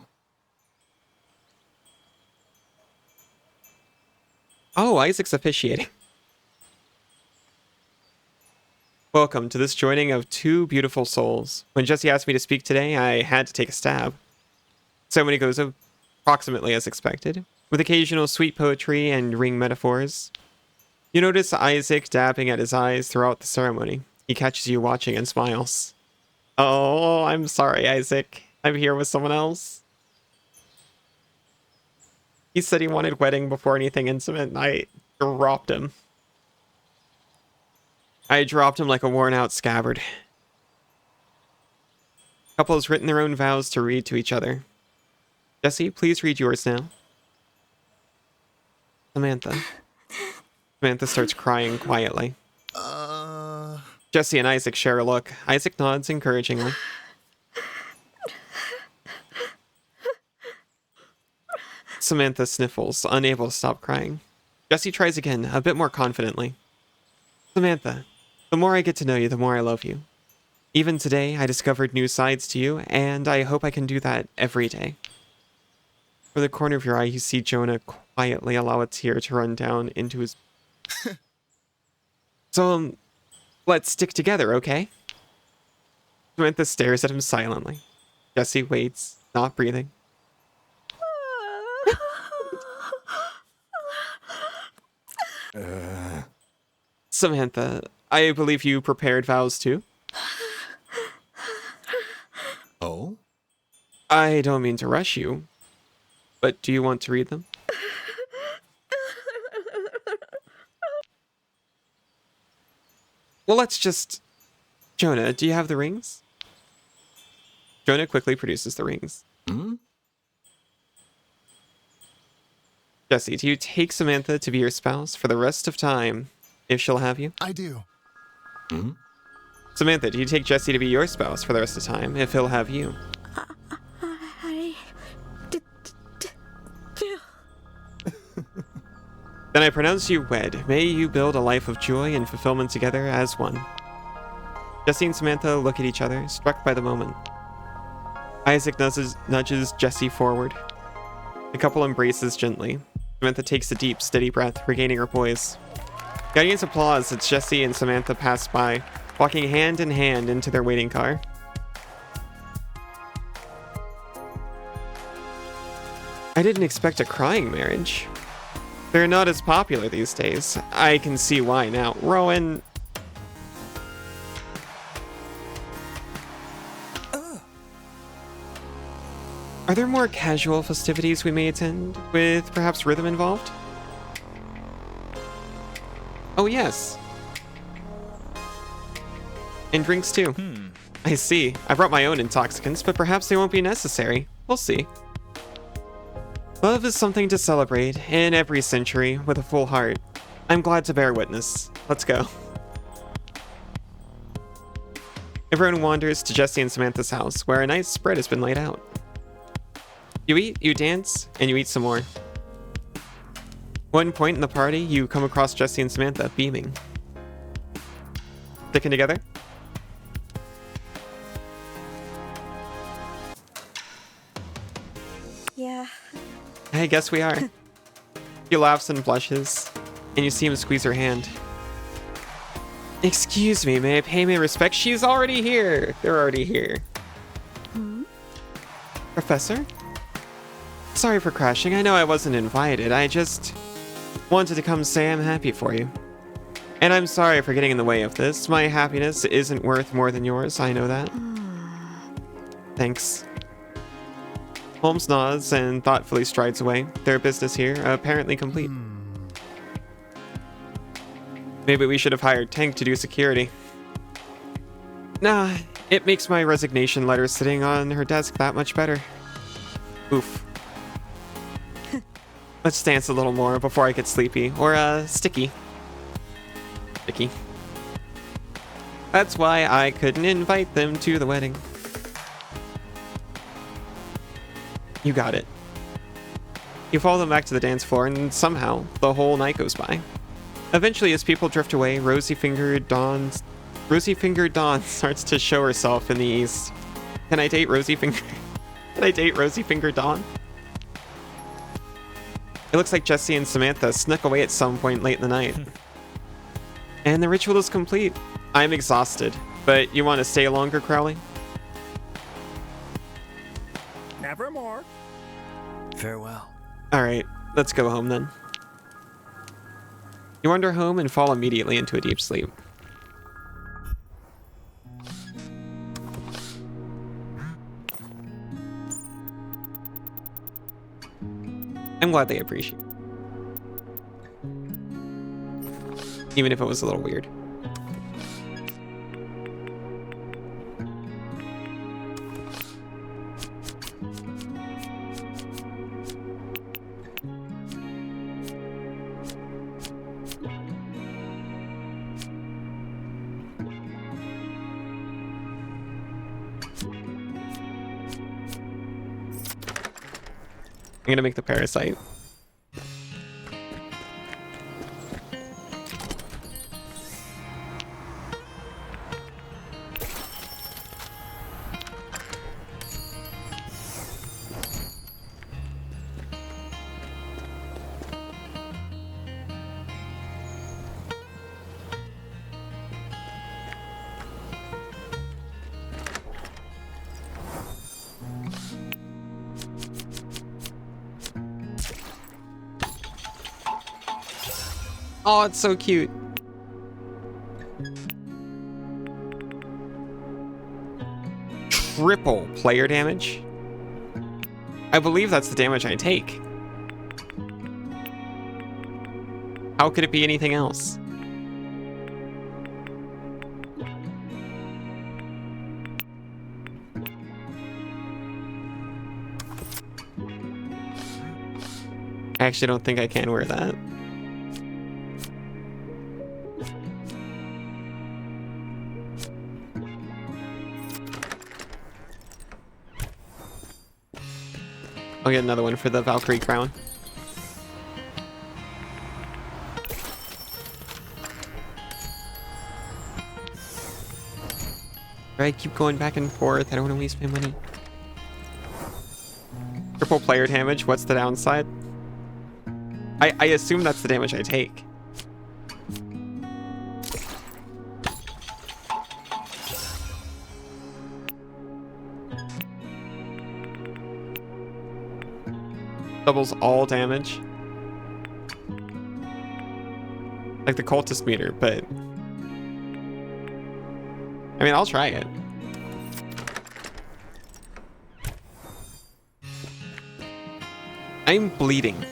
Oh, Isaac's officiating. Welcome to this joining of two beautiful souls. When Jesse asked me to speak today, I had to take a stab. Ceremony goes approximately as expected, with occasional sweet poetry and ring metaphors. You notice Isaac dabbing at his eyes throughout the ceremony. He catches you watching and smiles. Oh, I'm sorry, Isaac. I'm here with someone else. He said he wanted wedding before anything intimate, and I dropped him. I dropped him like a worn-out scabbard. Couple has written their own vows to read to each other. Jesse, please read yours now. Samantha. Samantha starts crying quietly. Jesse and Isaac share a look. Isaac nods encouragingly. Samantha sniffles, unable to stop crying. Jesse tries again, a bit more confidently. Samantha, the more I get to know you, the more I love you. Even today, I discovered new sides to you, and I hope I can do that every day. From the corner of your eye, you see Jonah quietly allow a tear to run down into his... So, let's stick together, okay? Samantha stares at him silently. Jesse waits, not breathing. Samantha, I believe you prepared vows too? Oh? I don't mean to rush you, but do you want to read them? Well, let's just... Jonah, do you have the rings? Jonah quickly produces the rings. Jesse, do you take Samantha to be your spouse for the rest of time, if she'll have you? I do. Samantha, do you take Jesse to be your spouse for the rest of time, if he'll have you? Then I pronounce you wed. May you build a life of joy and fulfillment together as one. Jesse and Samantha look at each other, struck by the moment. Isaac nudges Jesse forward. The couple embraces gently. Samantha takes a deep, steady breath, regaining her poise. The audience applauds as Jesse and Samantha pass by, walking hand in hand into their waiting car. I didn't expect a crying marriage. They're not as popular these days. I can see why now. Rowan... Are there more casual festivities we may attend, with perhaps rhythm involved? Oh, yes. And drinks too. I see. I brought my own intoxicants, but perhaps they won't be necessary. We'll see. Love is something to celebrate in every century with a full heart. I'm glad to bear witness. Let's go. Everyone wanders to Jesse and Samantha's house, where a nice spread has been laid out. You eat, you dance, and you eat some more. One point in the party, you come across Jesse and Samantha beaming. Sticking together? Yeah. I guess we are. He laughs and blushes, and you see him squeeze her hand. Excuse me, may I pay my respects? She's already here. They're already here. Professor? Sorry for crashing. I know I wasn't invited. I just wanted to come say I'm happy for you. And I'm sorry for getting in the way of this. My happiness isn't worth more than yours. I know that. Thanks. Holmes nods and thoughtfully strides away. Their business here apparently complete. Maybe we should have hired Tank to do security. Nah, it makes my resignation letter sitting on her desk that much better. Oof. Let's dance a little more before I get sleepy. Or, sticky. Sticky. That's why I couldn't invite them to the wedding. You got it. You follow them back to the dance floor, and somehow, the whole night goes by. Eventually, as people drift away, rosy-fingered Dawn starts to show herself in the east. Can I date Rosy-fingered? Can I date Rosy-fingered Dawn? It looks like Jesse and Samantha snuck away at some point late in the night. And the ritual is complete. I'm exhausted, but you want to stay longer, Crowley? Nevermore. Farewell. Alright, let's go home then. You wander home and fall immediately into a deep sleep. I'm glad they appreciate it. Even if it was a little weird. I'm gonna make the parasite. Oh, it's so cute. Triple player damage? I believe that's the damage I take. How could it be anything else? I actually don't think I can wear that. I'll get another one for the Valkyrie crown. Right, keep going back and forth. I don't want to waste my money. Triple player damage. What's the downside? I assume that's the damage I take. Doubles all damage. Like the cultist meter, but... I mean, I'll try it. I'm bleeding.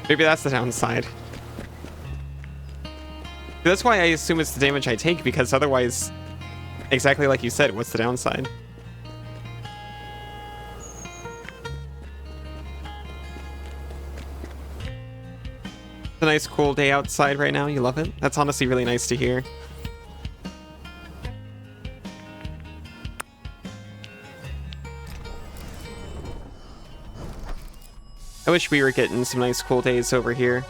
Maybe that's the downside. That's why I assume it's the damage I take, because otherwise, exactly like you said, what's the downside? It's a nice cool day outside right now. You love it? That's honestly really nice to hear. I wish we were getting some nice cool days over here.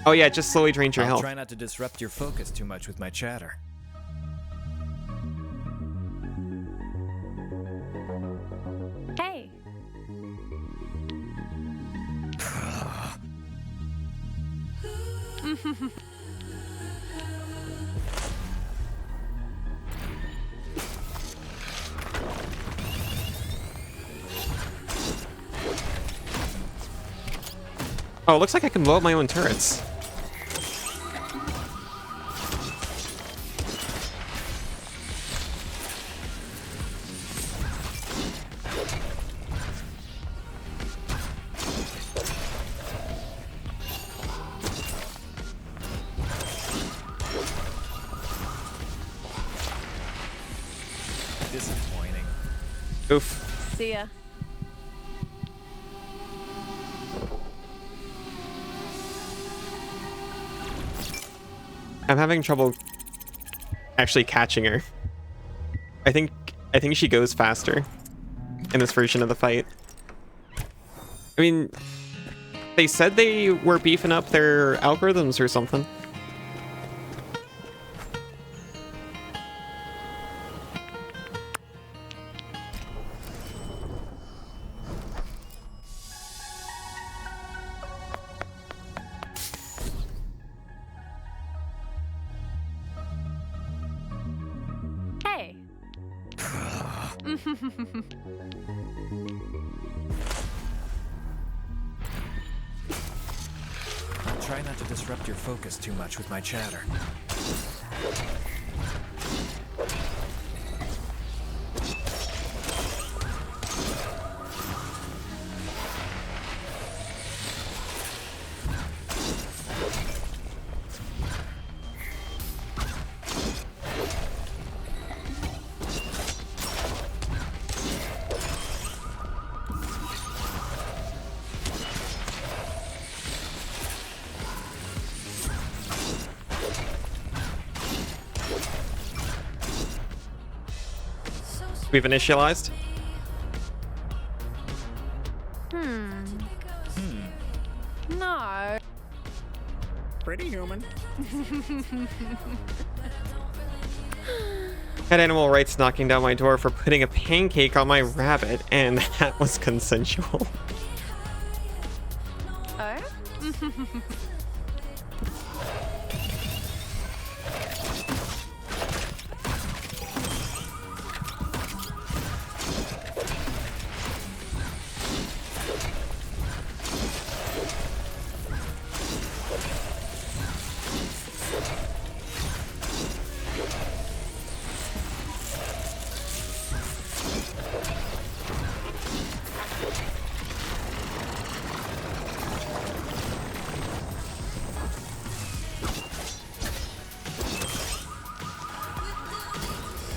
Oh yeah, just slowly drains your I'll health. try not to disrupt your focus too much with my chatter. Hey. Oh, it looks like I can blow up my own turrets. Disappointing. Oof. See ya. I'm having trouble actually catching her. I think she goes faster in this version of the fight. I mean, they said they were beefing up their algorithms or something. Hey. I'll try not to disrupt your focus too much with my chatter. We've initialized. No. Pretty human. Pet animal rights knocking down my door for putting a pancake on my rabbit, and that was consensual. Oh?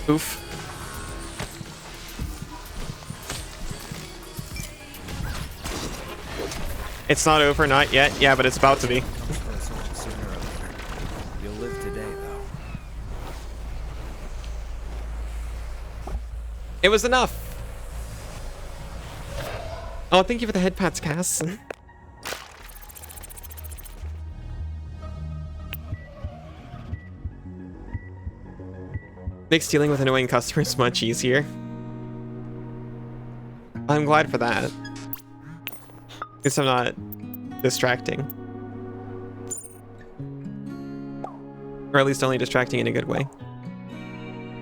Oof. It's not over, not yet. Yeah, but it's about to be. Sooner or later. You'll live today, though. It was enough. Oh, thank you for the head pats, Cass. Makes dealing with annoying customers much easier. I'm glad for that. At least I'm not distracting. Or at least only distracting in a good way.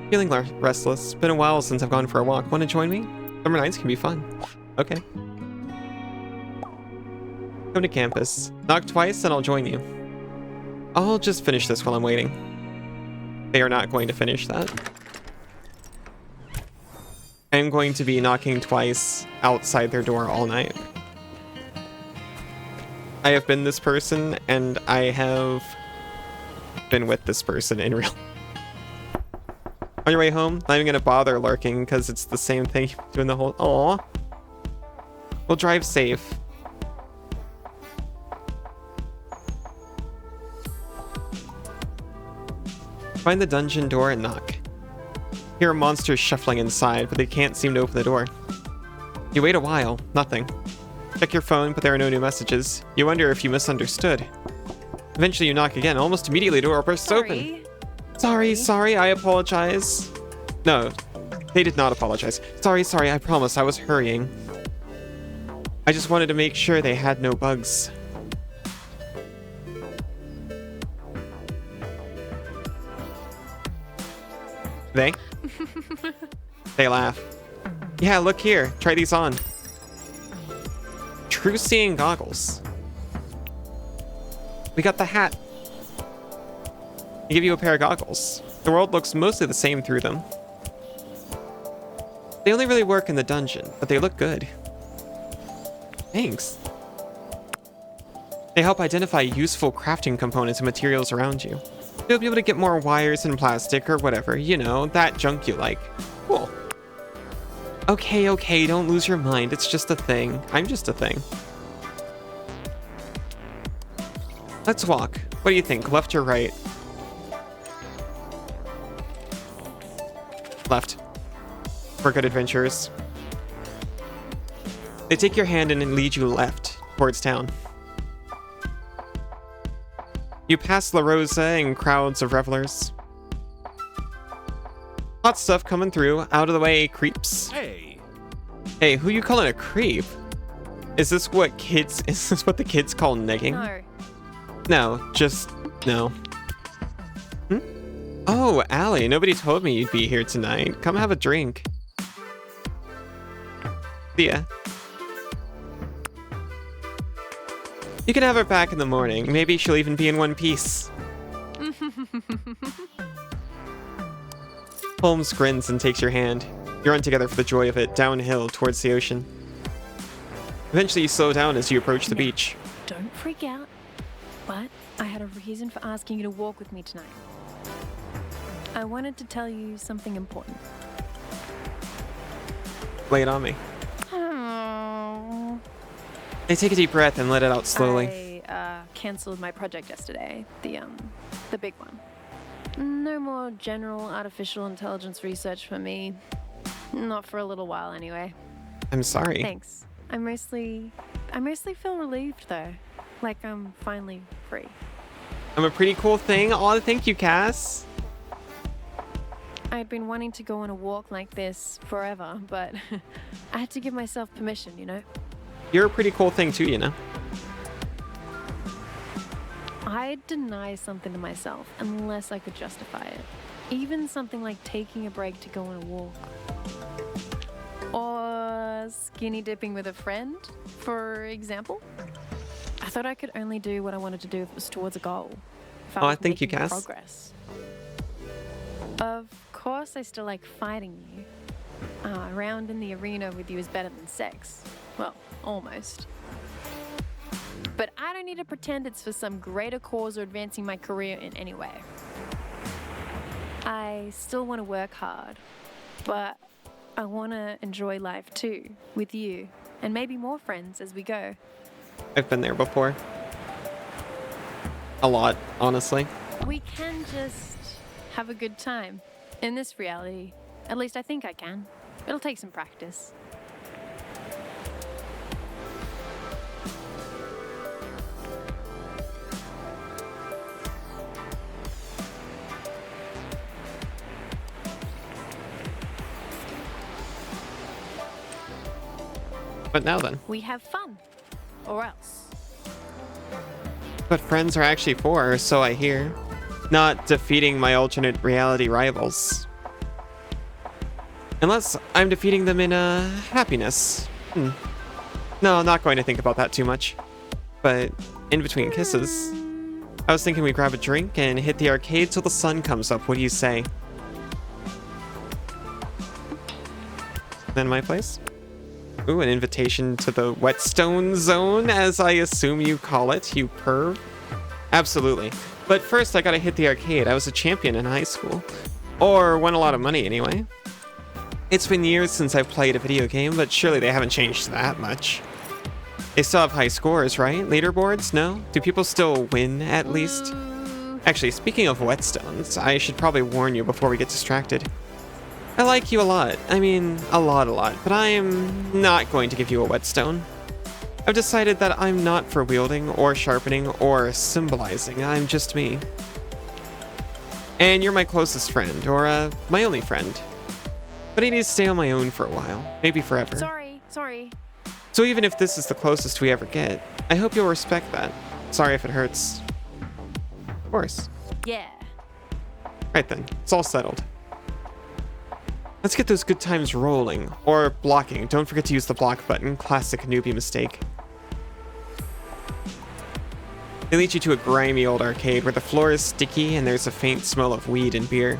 Feeling restless. Been a while since I've gone for a walk. Want to join me? Summer nights can be fun. Okay. Come to campus. Knock twice and I'll join you. I'll just finish this while I'm waiting. They are not going to finish that. I'm going to be knocking twice outside their door all night. I have been this person, and I have been with this person in real. On your way home, not even gonna bother lurking because it's the same thing doing the whole. Aw. We'll drive safe. Find the dungeon door and knock. Hear monsters shuffling inside, but they can't seem to open the door. You wait a while, nothing. Check your phone, but there are no new messages. You wonder if you misunderstood. Eventually you knock again, almost immediately the door bursts open. Sorry, I apologize. No, they did not apologize. Sorry, I promise, I was hurrying. I just wanted to make sure they had no bugs. They laugh. Yeah, look here. Try these on. True seeing goggles. We got the hat. They give you a pair of goggles. The world looks mostly the same through them. They only really work in the dungeon, but they look good. Thanks. They help identify useful crafting components and materials around you. You'll be able to get more wires and plastic or whatever, you know, that junk you like. Cool. Okay, don't lose your mind. It's just a thing. I'm just a thing. Let's walk. What do you think, left or right? Left. For good adventures. They take your hand and lead you left, towards town. You pass La Rosa and crowds of revelers. Hot stuff coming through. Out of the way, creeps. Hey, who you calling a creep? Is this what the kids call negging? No, just no. Oh, Allie, nobody told me you'd be here tonight. Come have a drink. See ya. You can have her back in the morning. Maybe she'll even be in one piece. Holmes grins and takes your hand. You run together for the joy of it, downhill towards the ocean. Eventually you slow down as you approach the beach. Don't freak out, but I had a reason for asking you to walk with me tonight. I wanted to tell you something important. Lay it on me. Oh. I take a deep breath and let it out slowly. I canceled my project yesterday, the big one. No more general artificial intelligence research for me. Not for a little while, anyway. I'm sorry. Thanks. I mostly feel relieved, though. Like I'm finally free. I'm a pretty cool thing. Aw, thank you, Cass. I'd been wanting to go on a walk like this forever, but I had to give myself permission, you know? You're a pretty cool thing, too, you know? I'd deny something to myself unless I could justify it. Even something like taking a break to go on a walk. Or skinny dipping with a friend, for example. I thought I could only do what I wanted to do if it was towards a goal. If I was thank you, making Cass. progress. Of course, I still like fighting you. A round in the arena with you is better than sex. Well, almost. But I don't need to pretend it's for some greater cause or advancing my career in any way. I still want to work hard, but I want to enjoy life too, with you, and maybe more friends as we go. I've been there before. A lot, honestly. We can just have a good time. In this reality, at least I think I can. It'll take some practice. But now then. We have fun. Or else. But friends are actually for, so I hear. Not defeating my alternate reality rivals. Unless I'm defeating them in, happiness. No, I'm not going to think about that too much. But in between kisses, I was thinking we'd grab a drink and hit the arcade till the sun comes up. What do you say? Then my place? Ooh, an invitation to the whetstone zone, as I assume you call it, you perv. Absolutely. But first I gotta hit the arcade. I was a champion in high school. Or won a lot of money anyway. It's been years since I've played a video game, but surely they haven't changed that much. They still have high scores, right? Leaderboards? No? Do people still win, at least? Actually, speaking of whetstones, I should probably warn you before we get distracted. I like you a lot. I mean, a lot, but I am not going to give you a whetstone. I've decided that I'm not for wielding, or sharpening, or symbolizing. I'm just me. And you're my closest friend, or, my only friend. But I need to stay on my own for a while. Maybe forever. Sorry. So even if this is the closest we ever get, I hope you'll respect that. Sorry if it hurts. Of course. Yeah. Right then, it's all settled. Let's get those good times rolling. Or blocking. Don't forget to use the block button. Classic newbie mistake. They lead you to a grimy old arcade where the floor is sticky and there's a faint smell of weed and beer.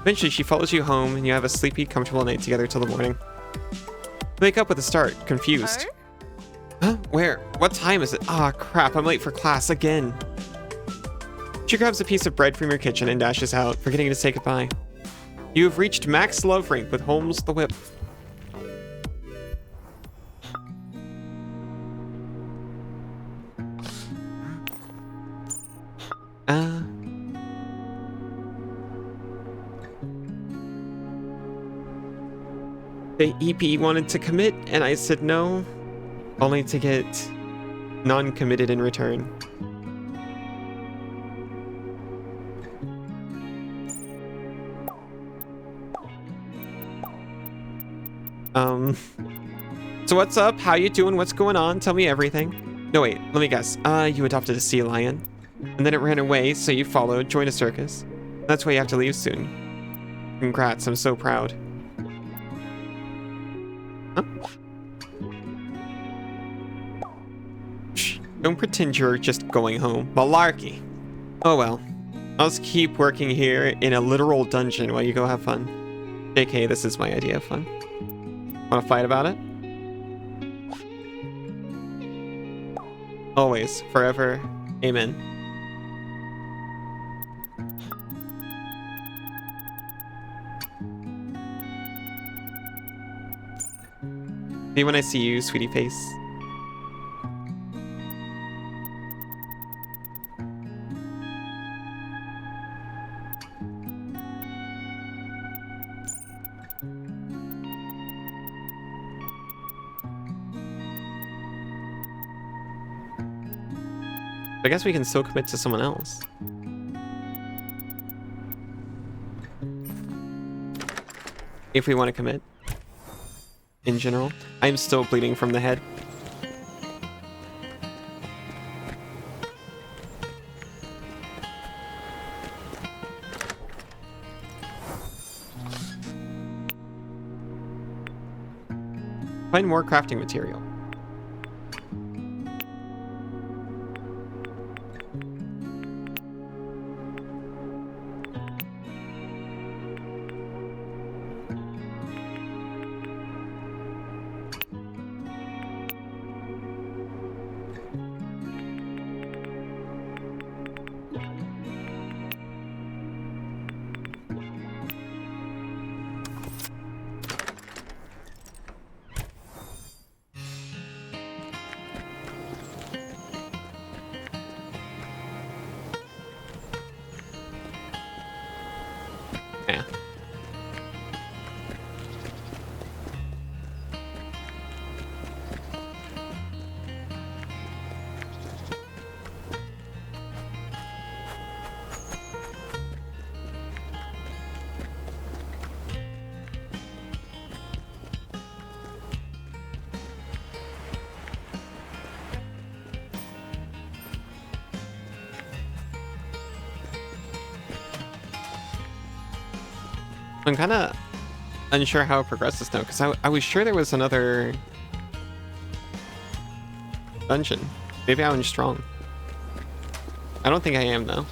Eventually, she follows you home and you have a sleepy, comfortable night together till the morning. You wake up with a start, confused. Huh? Where? What time is it? Ah, crap, I'm late for class again. She grabs a piece of bread from your kitchen and dashes out, forgetting to say goodbye. You have reached max love rank with Holmes the Whip. The EP wanted to commit, and I said no, only to get non-committed in return. So what's up? How you doing? What's going on? Tell me everything. No, wait, let me guess. You adopted a sea lion, and then it ran away, so you followed, joined a circus. That's why you have to leave soon. Congrats, I'm so proud. Huh? Shh, don't pretend you're just going home. Malarkey. Oh well. I'll just keep working here in a literal dungeon while you go have fun. JK, this is my idea of fun. Wanna fight about it? Always, forever, amen. See when I see you, sweetie face. I guess we can still commit to someone else. If we want to commit. In general. I'm still bleeding from the head. Find more crafting material. I'm kind of unsure how it progresses now, because I was sure there was another dungeon. Maybe I'm strong. I don't think I am, though.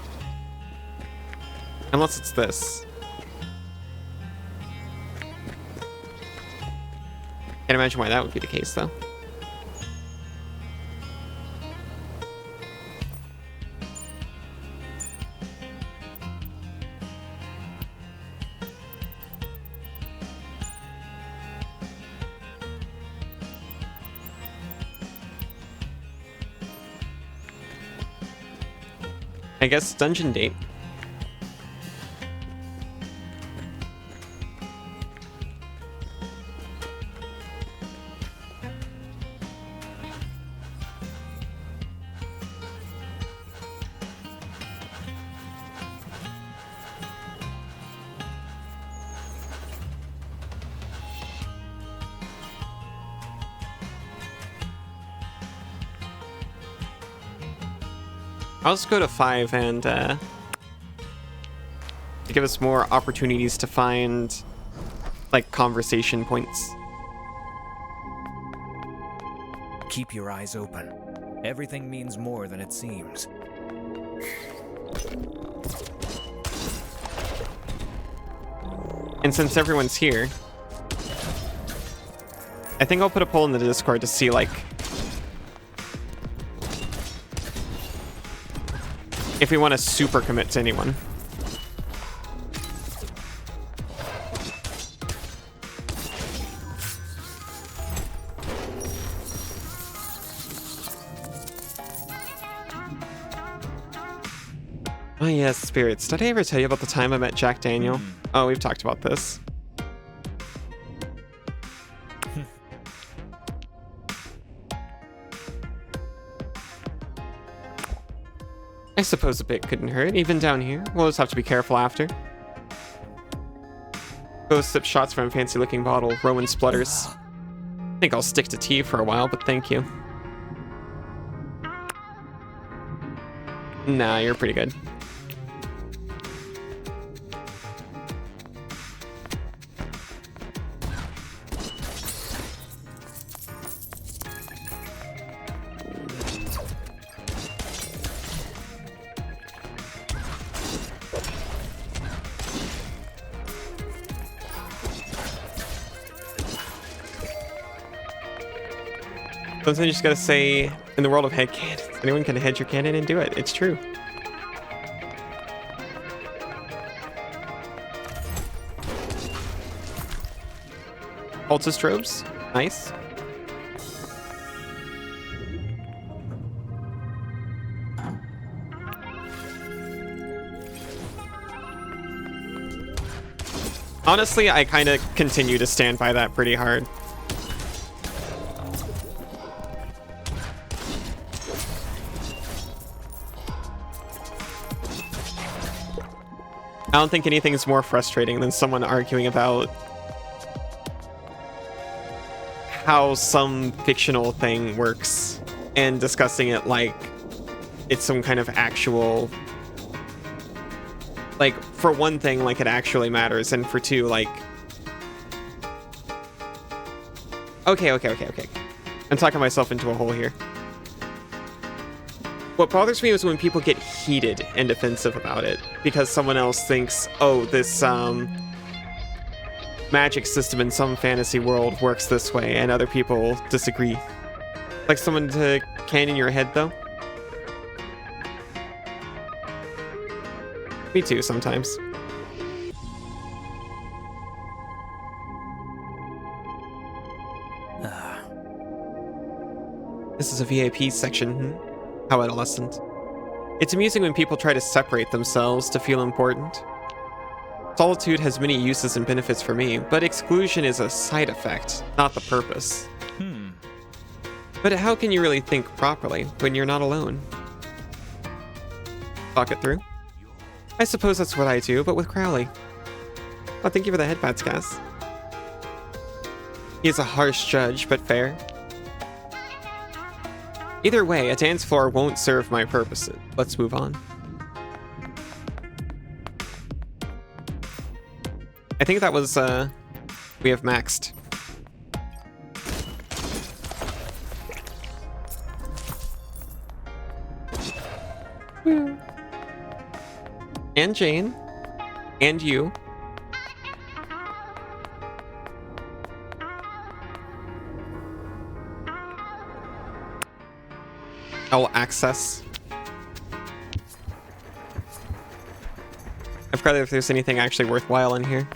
Unless it's this. Can't imagine why that would be the case, though. I guess dungeon date. I'll just go to 5 and to give us more opportunities to find like conversation points. Keep your eyes open. Everything means more than it seems. And since everyone's here, I think I'll put a poll in the Discord to see like if we want to super commit to anyone. Oh yes, spirits. Did I ever tell you about the time I met Jack Daniel? Oh, we've talked about this. I suppose a bit couldn't hurt, even down here. We'll just have to be careful after. Go sip shots from a fancy-looking bottle. Rowan splutters. I think I'll stick to tea for a while, but thank you. Nah, you're pretty good. Sometimes you just gotta say, in the world of headcanons, anyone can hedge your cannon and do it. It's true. Alta strobes, nice. Honestly, I kind of continue to stand by that pretty hard. I don't think anything is more frustrating than someone arguing about how some fictional thing works and discussing it like it's some kind of actual, like, for one thing, like it actually matters, and for two, like, okay. I'm talking myself into a hole here. What bothers me is when people get heated and defensive about it because someone else thinks, oh, this magic system in some fantasy world works this way, and other people disagree. Like someone to cannon your head, though. Me too, sometimes. This is a VIP section. How adolescent. It's amusing when people try to separate themselves to feel important. Solitude has many uses and benefits for me, but exclusion is a side effect, not the purpose. But how can you really think properly when you're not alone? Talk it through? I suppose that's what I do, but with Crowley. Oh, thank you for the head pats, Cass. He is a harsh judge, but fair. Either way, a dance floor won't serve my purposes. Let's move on. I think think that was, we have maxed. And Jane. And you. I will access. I forgot if there's anything actually worthwhile in here.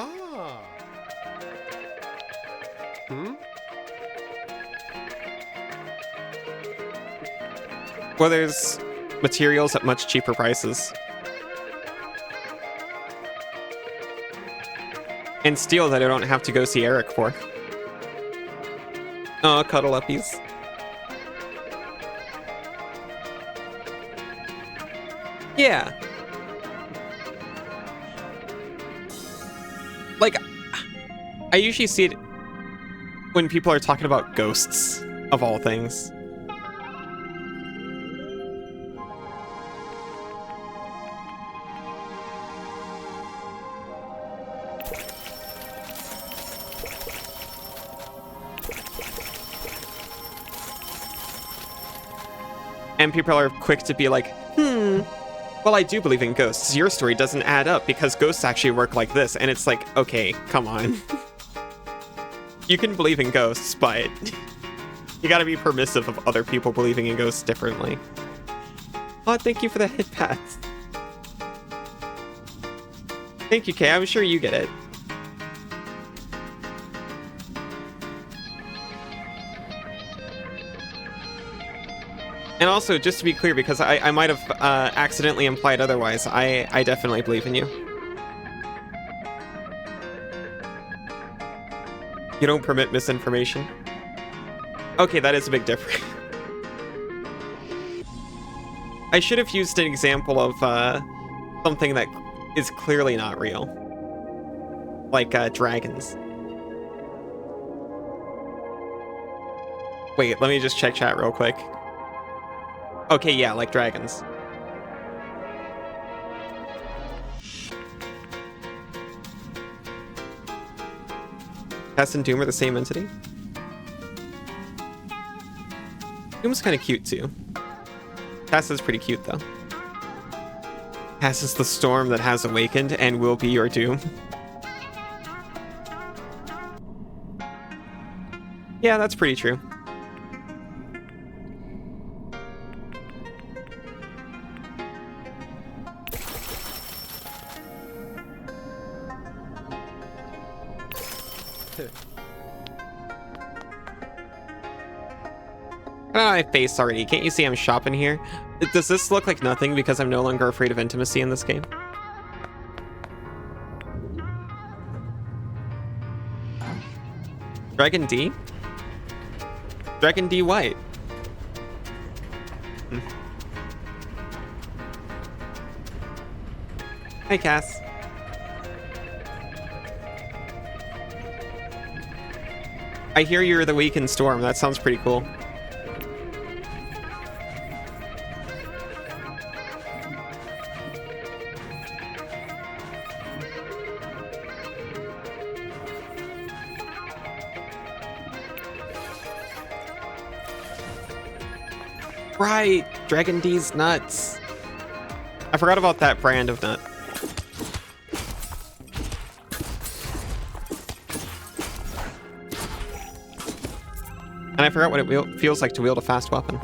Ah. Hmm? Well, there's materials at much cheaper prices. And steel that I don't have to go see Eric for. Oh, cuddle uppies. Yeah. Like, I usually see it when people are talking about ghosts, of all things. And people are quick to be like, well, I do believe in ghosts. Your story doesn't add up because ghosts actually work like this. And it's like, okay, come on. You can believe in ghosts, but you gotta be permissive of other people believing in ghosts differently. Oh, thank you for the hit pass. Thank you, Kay. I'm sure you get it. And also, just to be clear, because I might have accidentally implied otherwise, I definitely believe in you. You don't permit misinformation. Okay, that is a big difference. I should have used an example of something that is clearly not real. Like dragons. Wait, let me just check chat real quick. Okay, yeah, like dragons. Tess and Doom are the same entity? Doom's kind of cute, too. Tess is pretty cute, though. Tess is the storm that has awakened and will be your doom. Yeah, that's pretty true. My face already. Can't you see I'm shopping here? Does this look like nothing because I'm no longer afraid of intimacy in this game? Dragon D? Dragon D White. Hey, Cass. I hear you're the weekend storm. That sounds pretty cool. Right, Dragon D's nuts. I forgot about that brand of nut. And I forgot what it feels like to wield a fast weapon.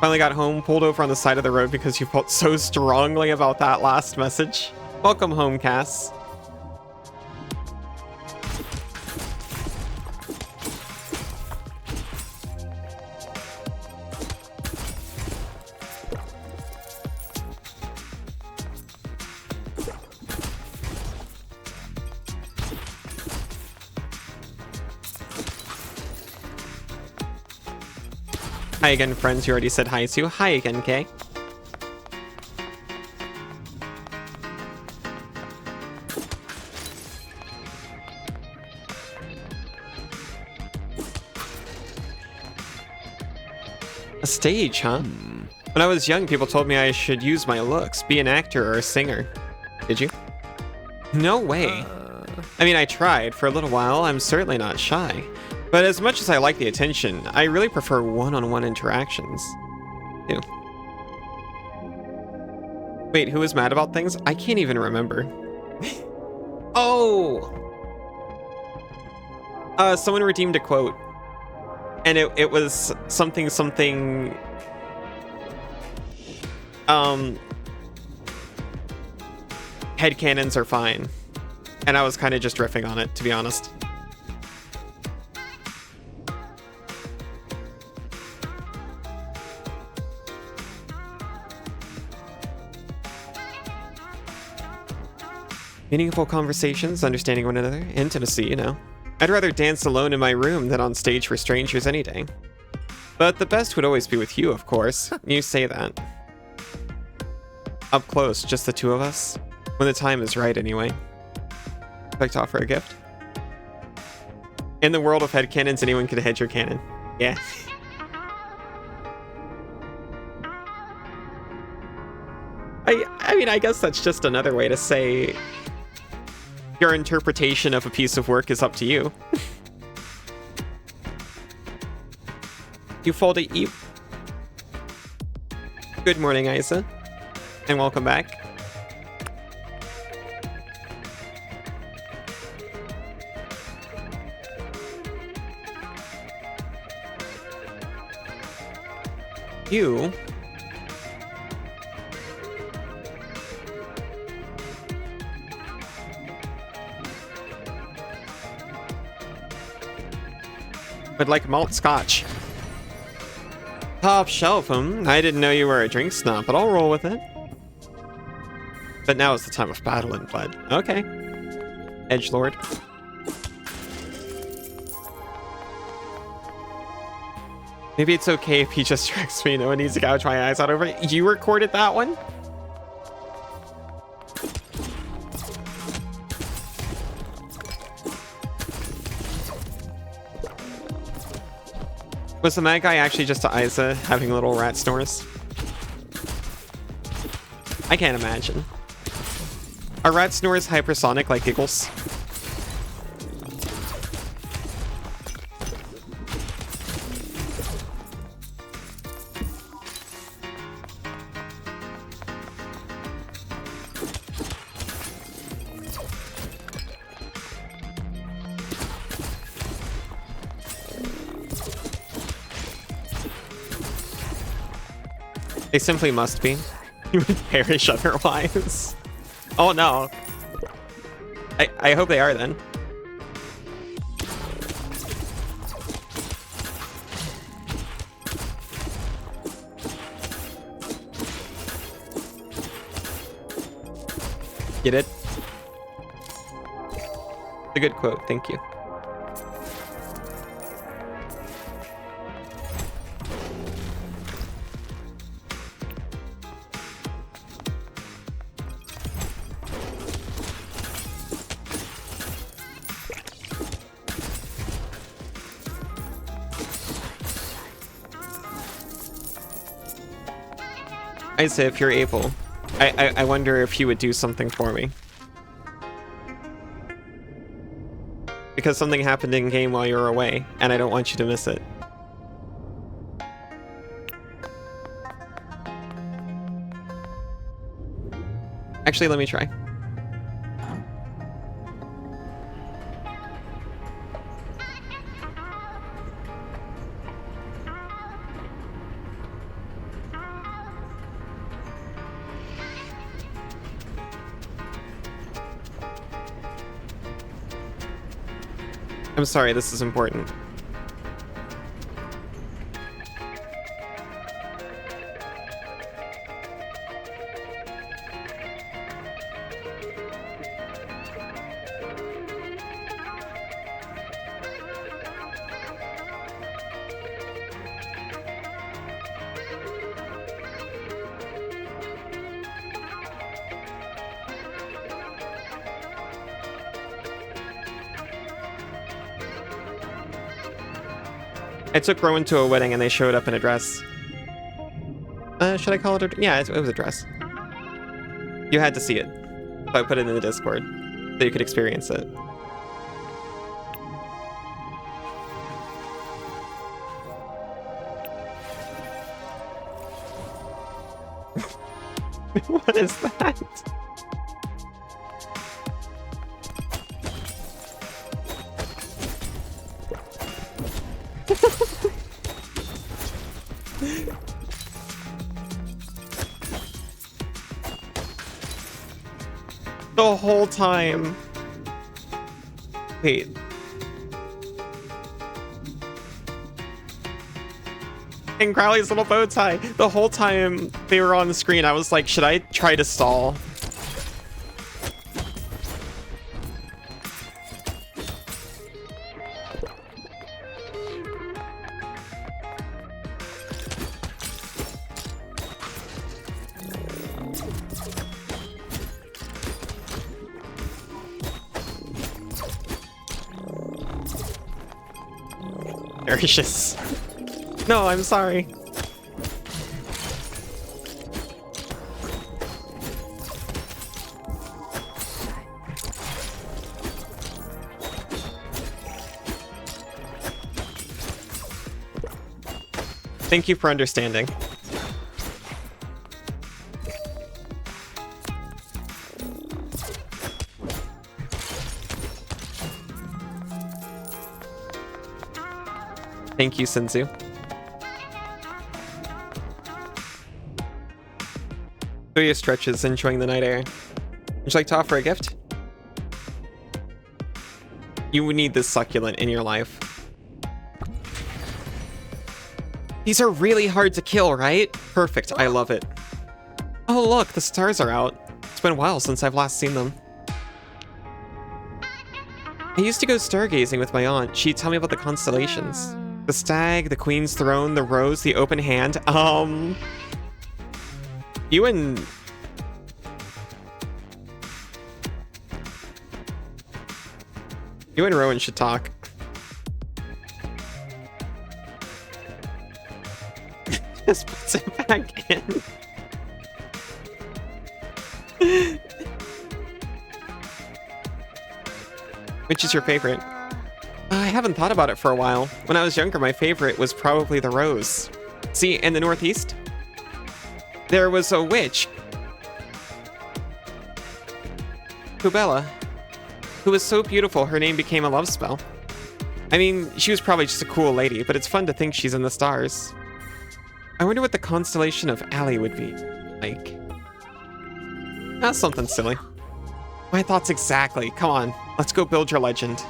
Finally got home, pulled over on the side of the road because you felt so strongly about that last message. Welcome home, Cass. Hi again, friends you already said hi to. Hi again, Kay. A stage, huh? When I was young, people told me I should use my looks, be an actor or a singer. Did you? No way. I mean, I tried. For a little while, I'm certainly not shy. But as much as I like the attention, I really prefer one-on-one interactions. Ew. Wait, who was mad about things? I can't even remember. Oh! Someone redeemed a quote. And it was something... Headcanons are fine. And I was kind of just riffing on it, to be honest. Meaningful conversations, understanding one another, intimacy, you know. I'd rather dance alone in my room than on stage for strangers any day. But the best would always be with you, of course. You say that. Up close, just the two of us. When the time is right, anyway. I'd like to offer a gift. In the world of headcanons, anyone can head your cannon. Yeah. I mean, I guess that's just another way to say your interpretation of a piece of work is up to you. You fold a eep. Good morning, Isa. And welcome back. You... would like malt scotch. Top shelf, I didn't know you were a drink snob, but I'll roll with it. But now is the time of battle and blood. Okay. Edgelord. Maybe it's okay if he just tricks me. No one needs to gouge my eyes out over it. You recorded that one? Was the mad guy actually just to Isa having little rat snores? I can't imagine. Are rat snores hypersonic like giggles? They simply must be. You would perish otherwise. Oh no. I hope they are then. Get it? A good quote, thank you. I say if you're able, I wonder if you would do something for me. Because something happened in game while you were away, and I don't want you to miss it. Actually, let me try. I'm sorry, this is important. I took Rowan to a wedding and they showed up in a dress. Should I call it a... Yeah, it was a dress. You had to see it. So I put it in the Discord so you could experience it. What is that? The whole time. Wait. And Crowley's little bow tie. The whole time they were on the screen, I was like, should I try to stall? Gracious. No, I'm sorry. Thank you for understanding. Thank you, Senzu. Julia stretches, enjoying the night air. Would you like to offer a gift? You would need this succulent in your life. These are really hard to kill, right? Perfect, I love it. Oh look, the stars are out. It's been a while since I've last seen them. I used to go stargazing with my aunt. She'd tell me about the constellations. The stag, the queen's throne, the rose, the open hand. You and... You and Rowan should talk. Just puts it back in. Which is your favorite? I haven't thought about it for a while. When I was younger, my favorite was probably the rose. See, in the Northeast, there was a witch, Kubela, who was so beautiful her name became a love spell. I mean, she was probably just a cool lady, but it's fun to think she's in the stars. I wonder what the constellation of Allie would be like. That's something silly. My thoughts exactly. Come on, let's go build your legend.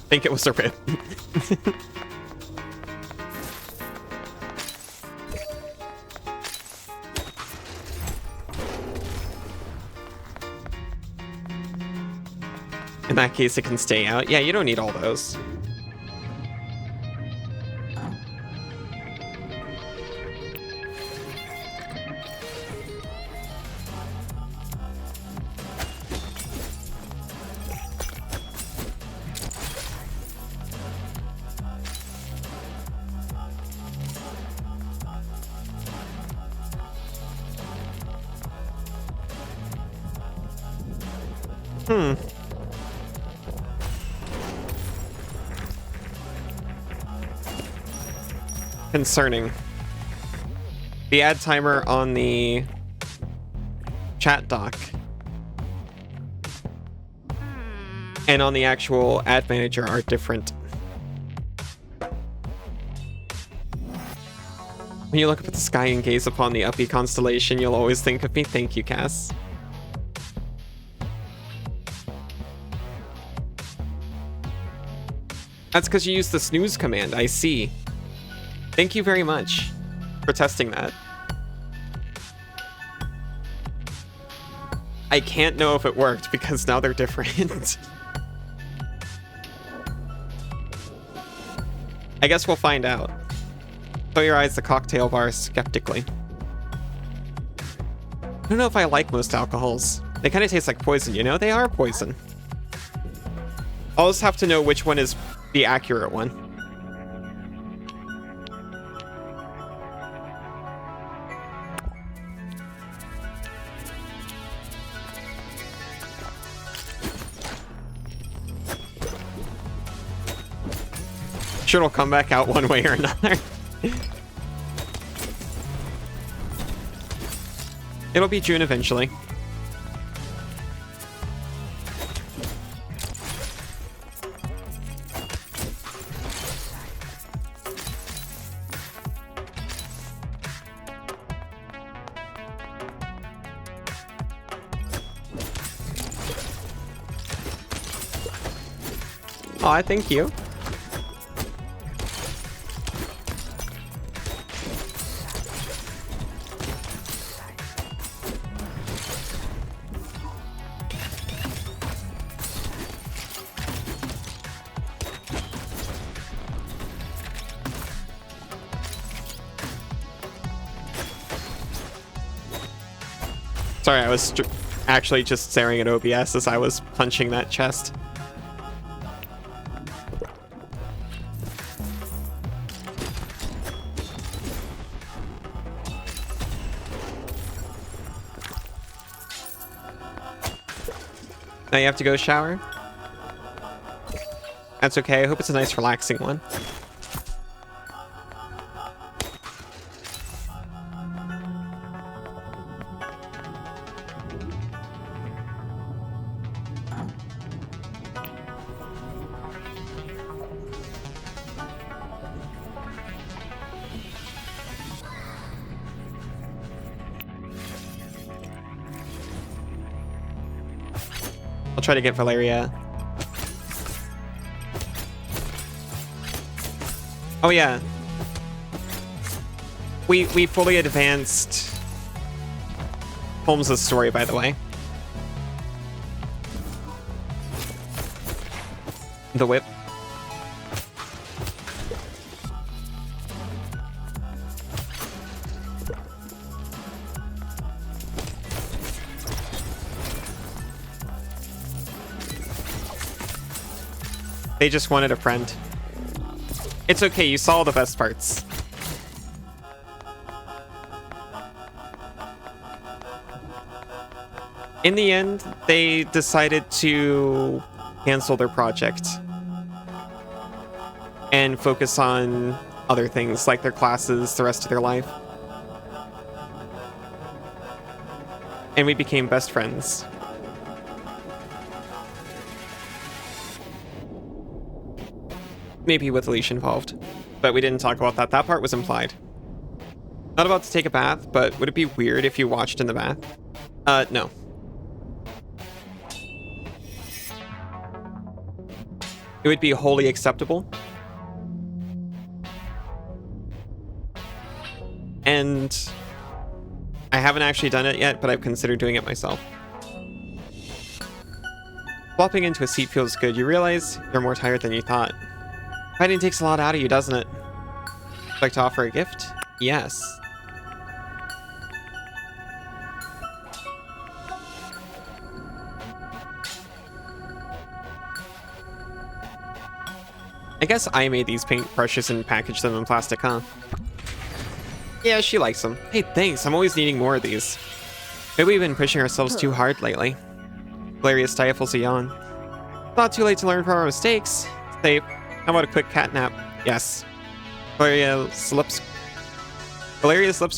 I think it was a rip. In that case, it can stay out. Yeah, you don't need all those. Concerning. The ad timer on the chat dock and on the actual ad manager are different. When you look up at the sky and gaze upon the Uppy constellation, you'll always think of me. Thank you, Cass. That's because you used the snooze command, I see. Thank you very much for testing that. I can't know if it worked because now they're different. I guess we'll find out. Close your eyes, the cocktail bar skeptically. I don't know if I like most alcohols. They kind of taste like poison, you know? They are poison. I'll just have to know which one is the accurate one. Sure, it'll come back out one way or another. It'll be June eventually. Aw, thank you. Sorry, I was actually just staring at OBS as I was punching that chest. Now you have to go shower? That's okay, I hope it's a nice relaxing one. I'll try to get Valeria. Oh yeah. We fully advanced Holmes' story, by the way. The whip. They just wanted a friend. It's okay, you saw the best parts. In the end, they decided to cancel their project and focus on other things like their classes the rest of their life. And we became best friends. Maybe with a leash involved, but we didn't talk about that. That part was implied. Not about to take a bath, but would it be weird if you watched in the bath? No. It would be wholly acceptable. And I haven't actually done it yet, but I've considered doing it myself. Flopping into a seat feels good. You realize you're more tired than you thought. Fighting takes a lot out of you, doesn't it? Would you like to offer a gift? Yes. I guess I made these paintbrushes and packaged them in plastic, huh? Yeah, she likes them. Hey, thanks. I'm always needing more of these. Maybe we've been pushing ourselves too hard lately. Valeria stifles a yawn. Not too late to learn from our mistakes. Safe. How about a quick cat nap? Yes. Valeria's lips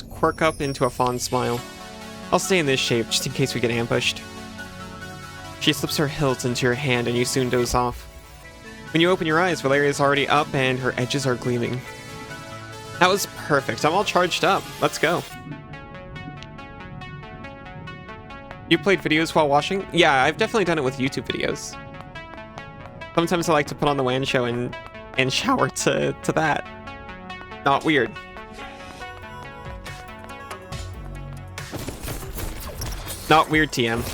quirk up into a fond smile. I'll stay in this shape just in case we get ambushed. She slips her hilt into your hand and you soon doze off. When you open your eyes, Valeria's already up and her edges are gleaming. That was perfect. I'm all charged up. Let's go. You played videos while washing? Yeah, I've definitely done it with YouTube videos. Sometimes I like to put on the WAN show and shower to that. Not weird. Not weird, TM.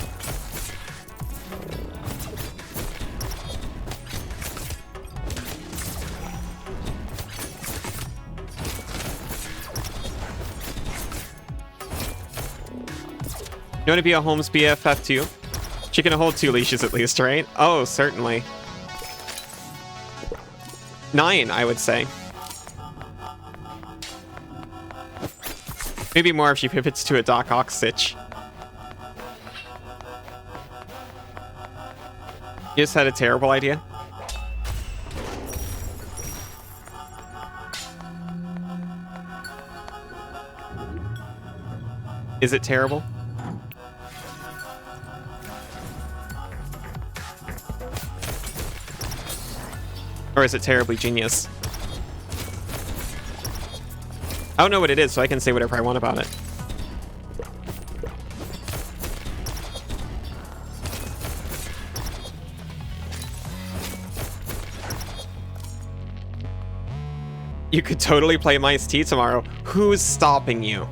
You want to be a Holmes BFF too? She can hold 2 leashes at least, right? Oh, certainly. 9, I would say. Maybe more if she pivots to a Doc Ock sitch. You just had a terrible idea? Is it terrible? Or is it terribly genius? I don't know what it is, so I can say whatever I want about it. You could totally play Mice T tomorrow. Who's stopping you?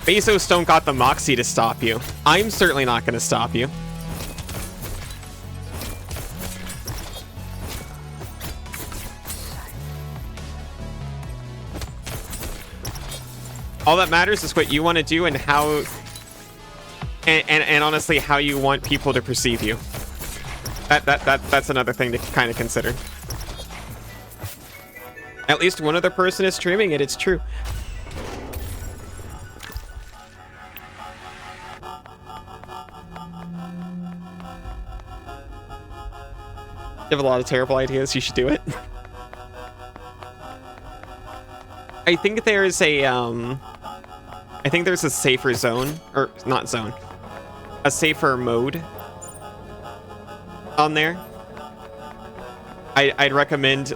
Bezos don't got the moxie to stop you. I'm certainly not going to stop you. All that matters is what you want to do and how... And honestly, how you want people to perceive you. That's another thing to kind of consider. At least one other person is streaming it, it's true. You have a lot of terrible ideas, you should do it. I think there's a, I think there's a safer zone, or not zone, a safer mode on there. I'd recommend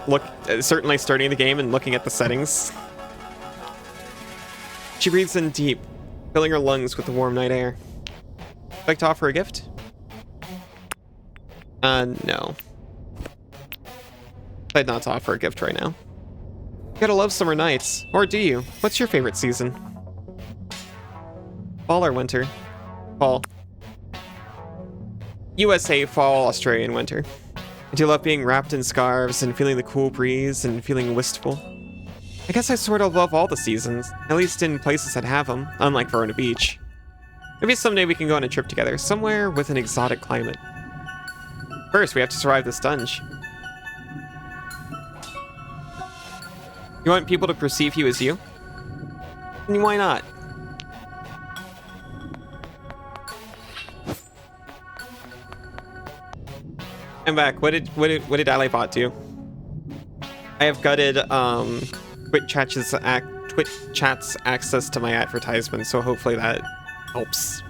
certainly starting the game and looking at the settings. She breathes in deep, filling her lungs with the warm night air. Would you like to offer a gift? No. I'd not to offer a gift right now. You gotta love summer nights. Or do you? What's your favorite season? Fall or winter? Fall. USA fall, Australian winter. I do love being wrapped in scarves and feeling the cool breeze and feeling wistful. I guess I sort of love all the seasons, at least in places that have them, unlike Verona Beach. Maybe someday we can go on a trip together, somewhere with an exotic climate. First, we have to survive this dungeon. You want people to perceive you as you? And why not? I'm back. What did Alibot do? I have gutted Twitch chat's access to my advertisement, so hopefully that helps.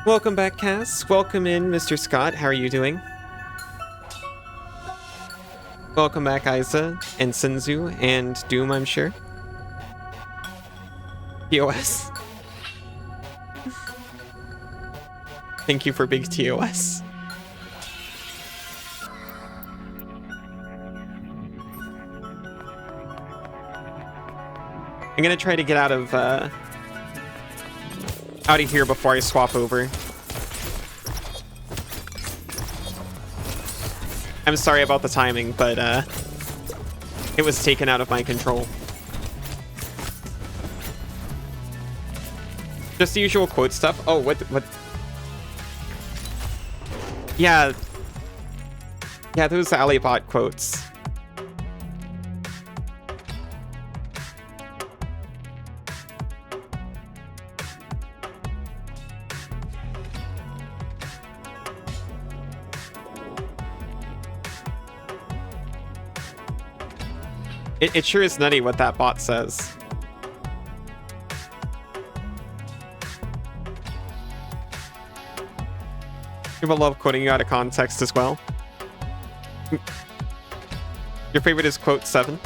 Welcome back, Cass. Welcome in, Mr. Scott. How are you doing? Welcome back, Isa and Sinzu and Doom, I'm sure. TOS. Thank you for big TOS. I'm gonna try to get out of here before I swap over. I'm sorry about the timing, but it was taken out of my control. Just the usual quote stuff. Oh, what? Yeah, those Alibot quotes. It sure is nutty what that bot says. People love quoting you out of context as well. Your favorite is quote 7.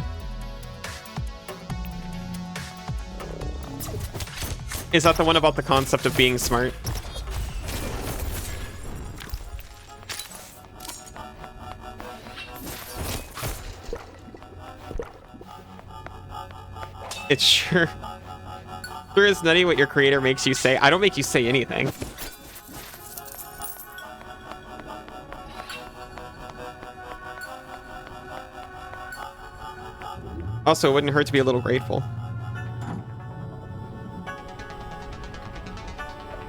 Is that the one about the concept of being smart? It sure is nutty what your creator makes you say. I don't make you say anything. Also, it wouldn't hurt to be a little grateful.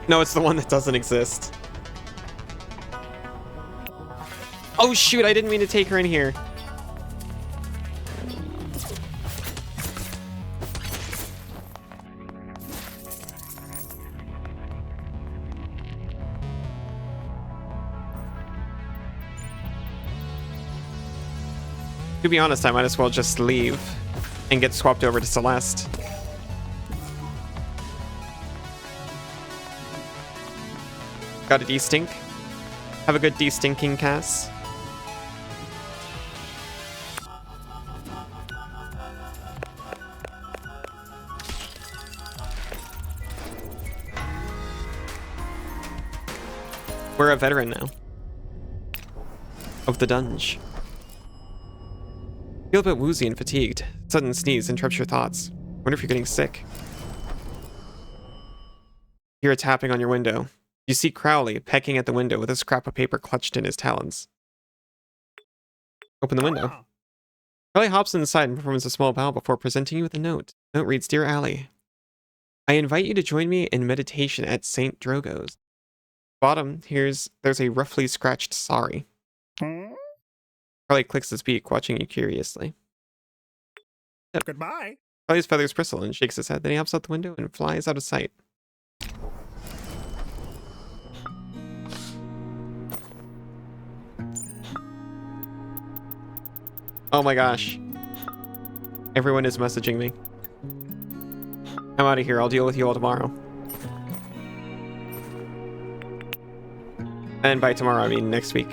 No, it's the one that doesn't exist. Oh shoot, I didn't mean to take her in here. To be honest, I might as well just leave and get swapped over to Celeste. Got a de-stink. Have a good de-stinking, Cass. We're a veteran now. Of the dunge. Feel a bit woozy and fatigued. Sudden sneeze interrupts your thoughts. Wonder if you're getting sick. Hear a tapping on your window. You see Crowley pecking at the window with a scrap of paper clutched in his talons. Open the window. Crowley hops inside and performs a small bow before presenting you with a note. The note reads, Dear Allie, I invite you to join me in meditation at St. Drogo's. Bottom, there's a roughly scratched sorry. Crowley clicks his beak, watching you curiously. Yep. Goodbye. Crowley's feathers bristle and shakes his head. Then he hops out the window and flies out of sight. Oh my gosh. Everyone is messaging me. I'm out of here. I'll deal with you all tomorrow. And by tomorrow, I mean next week.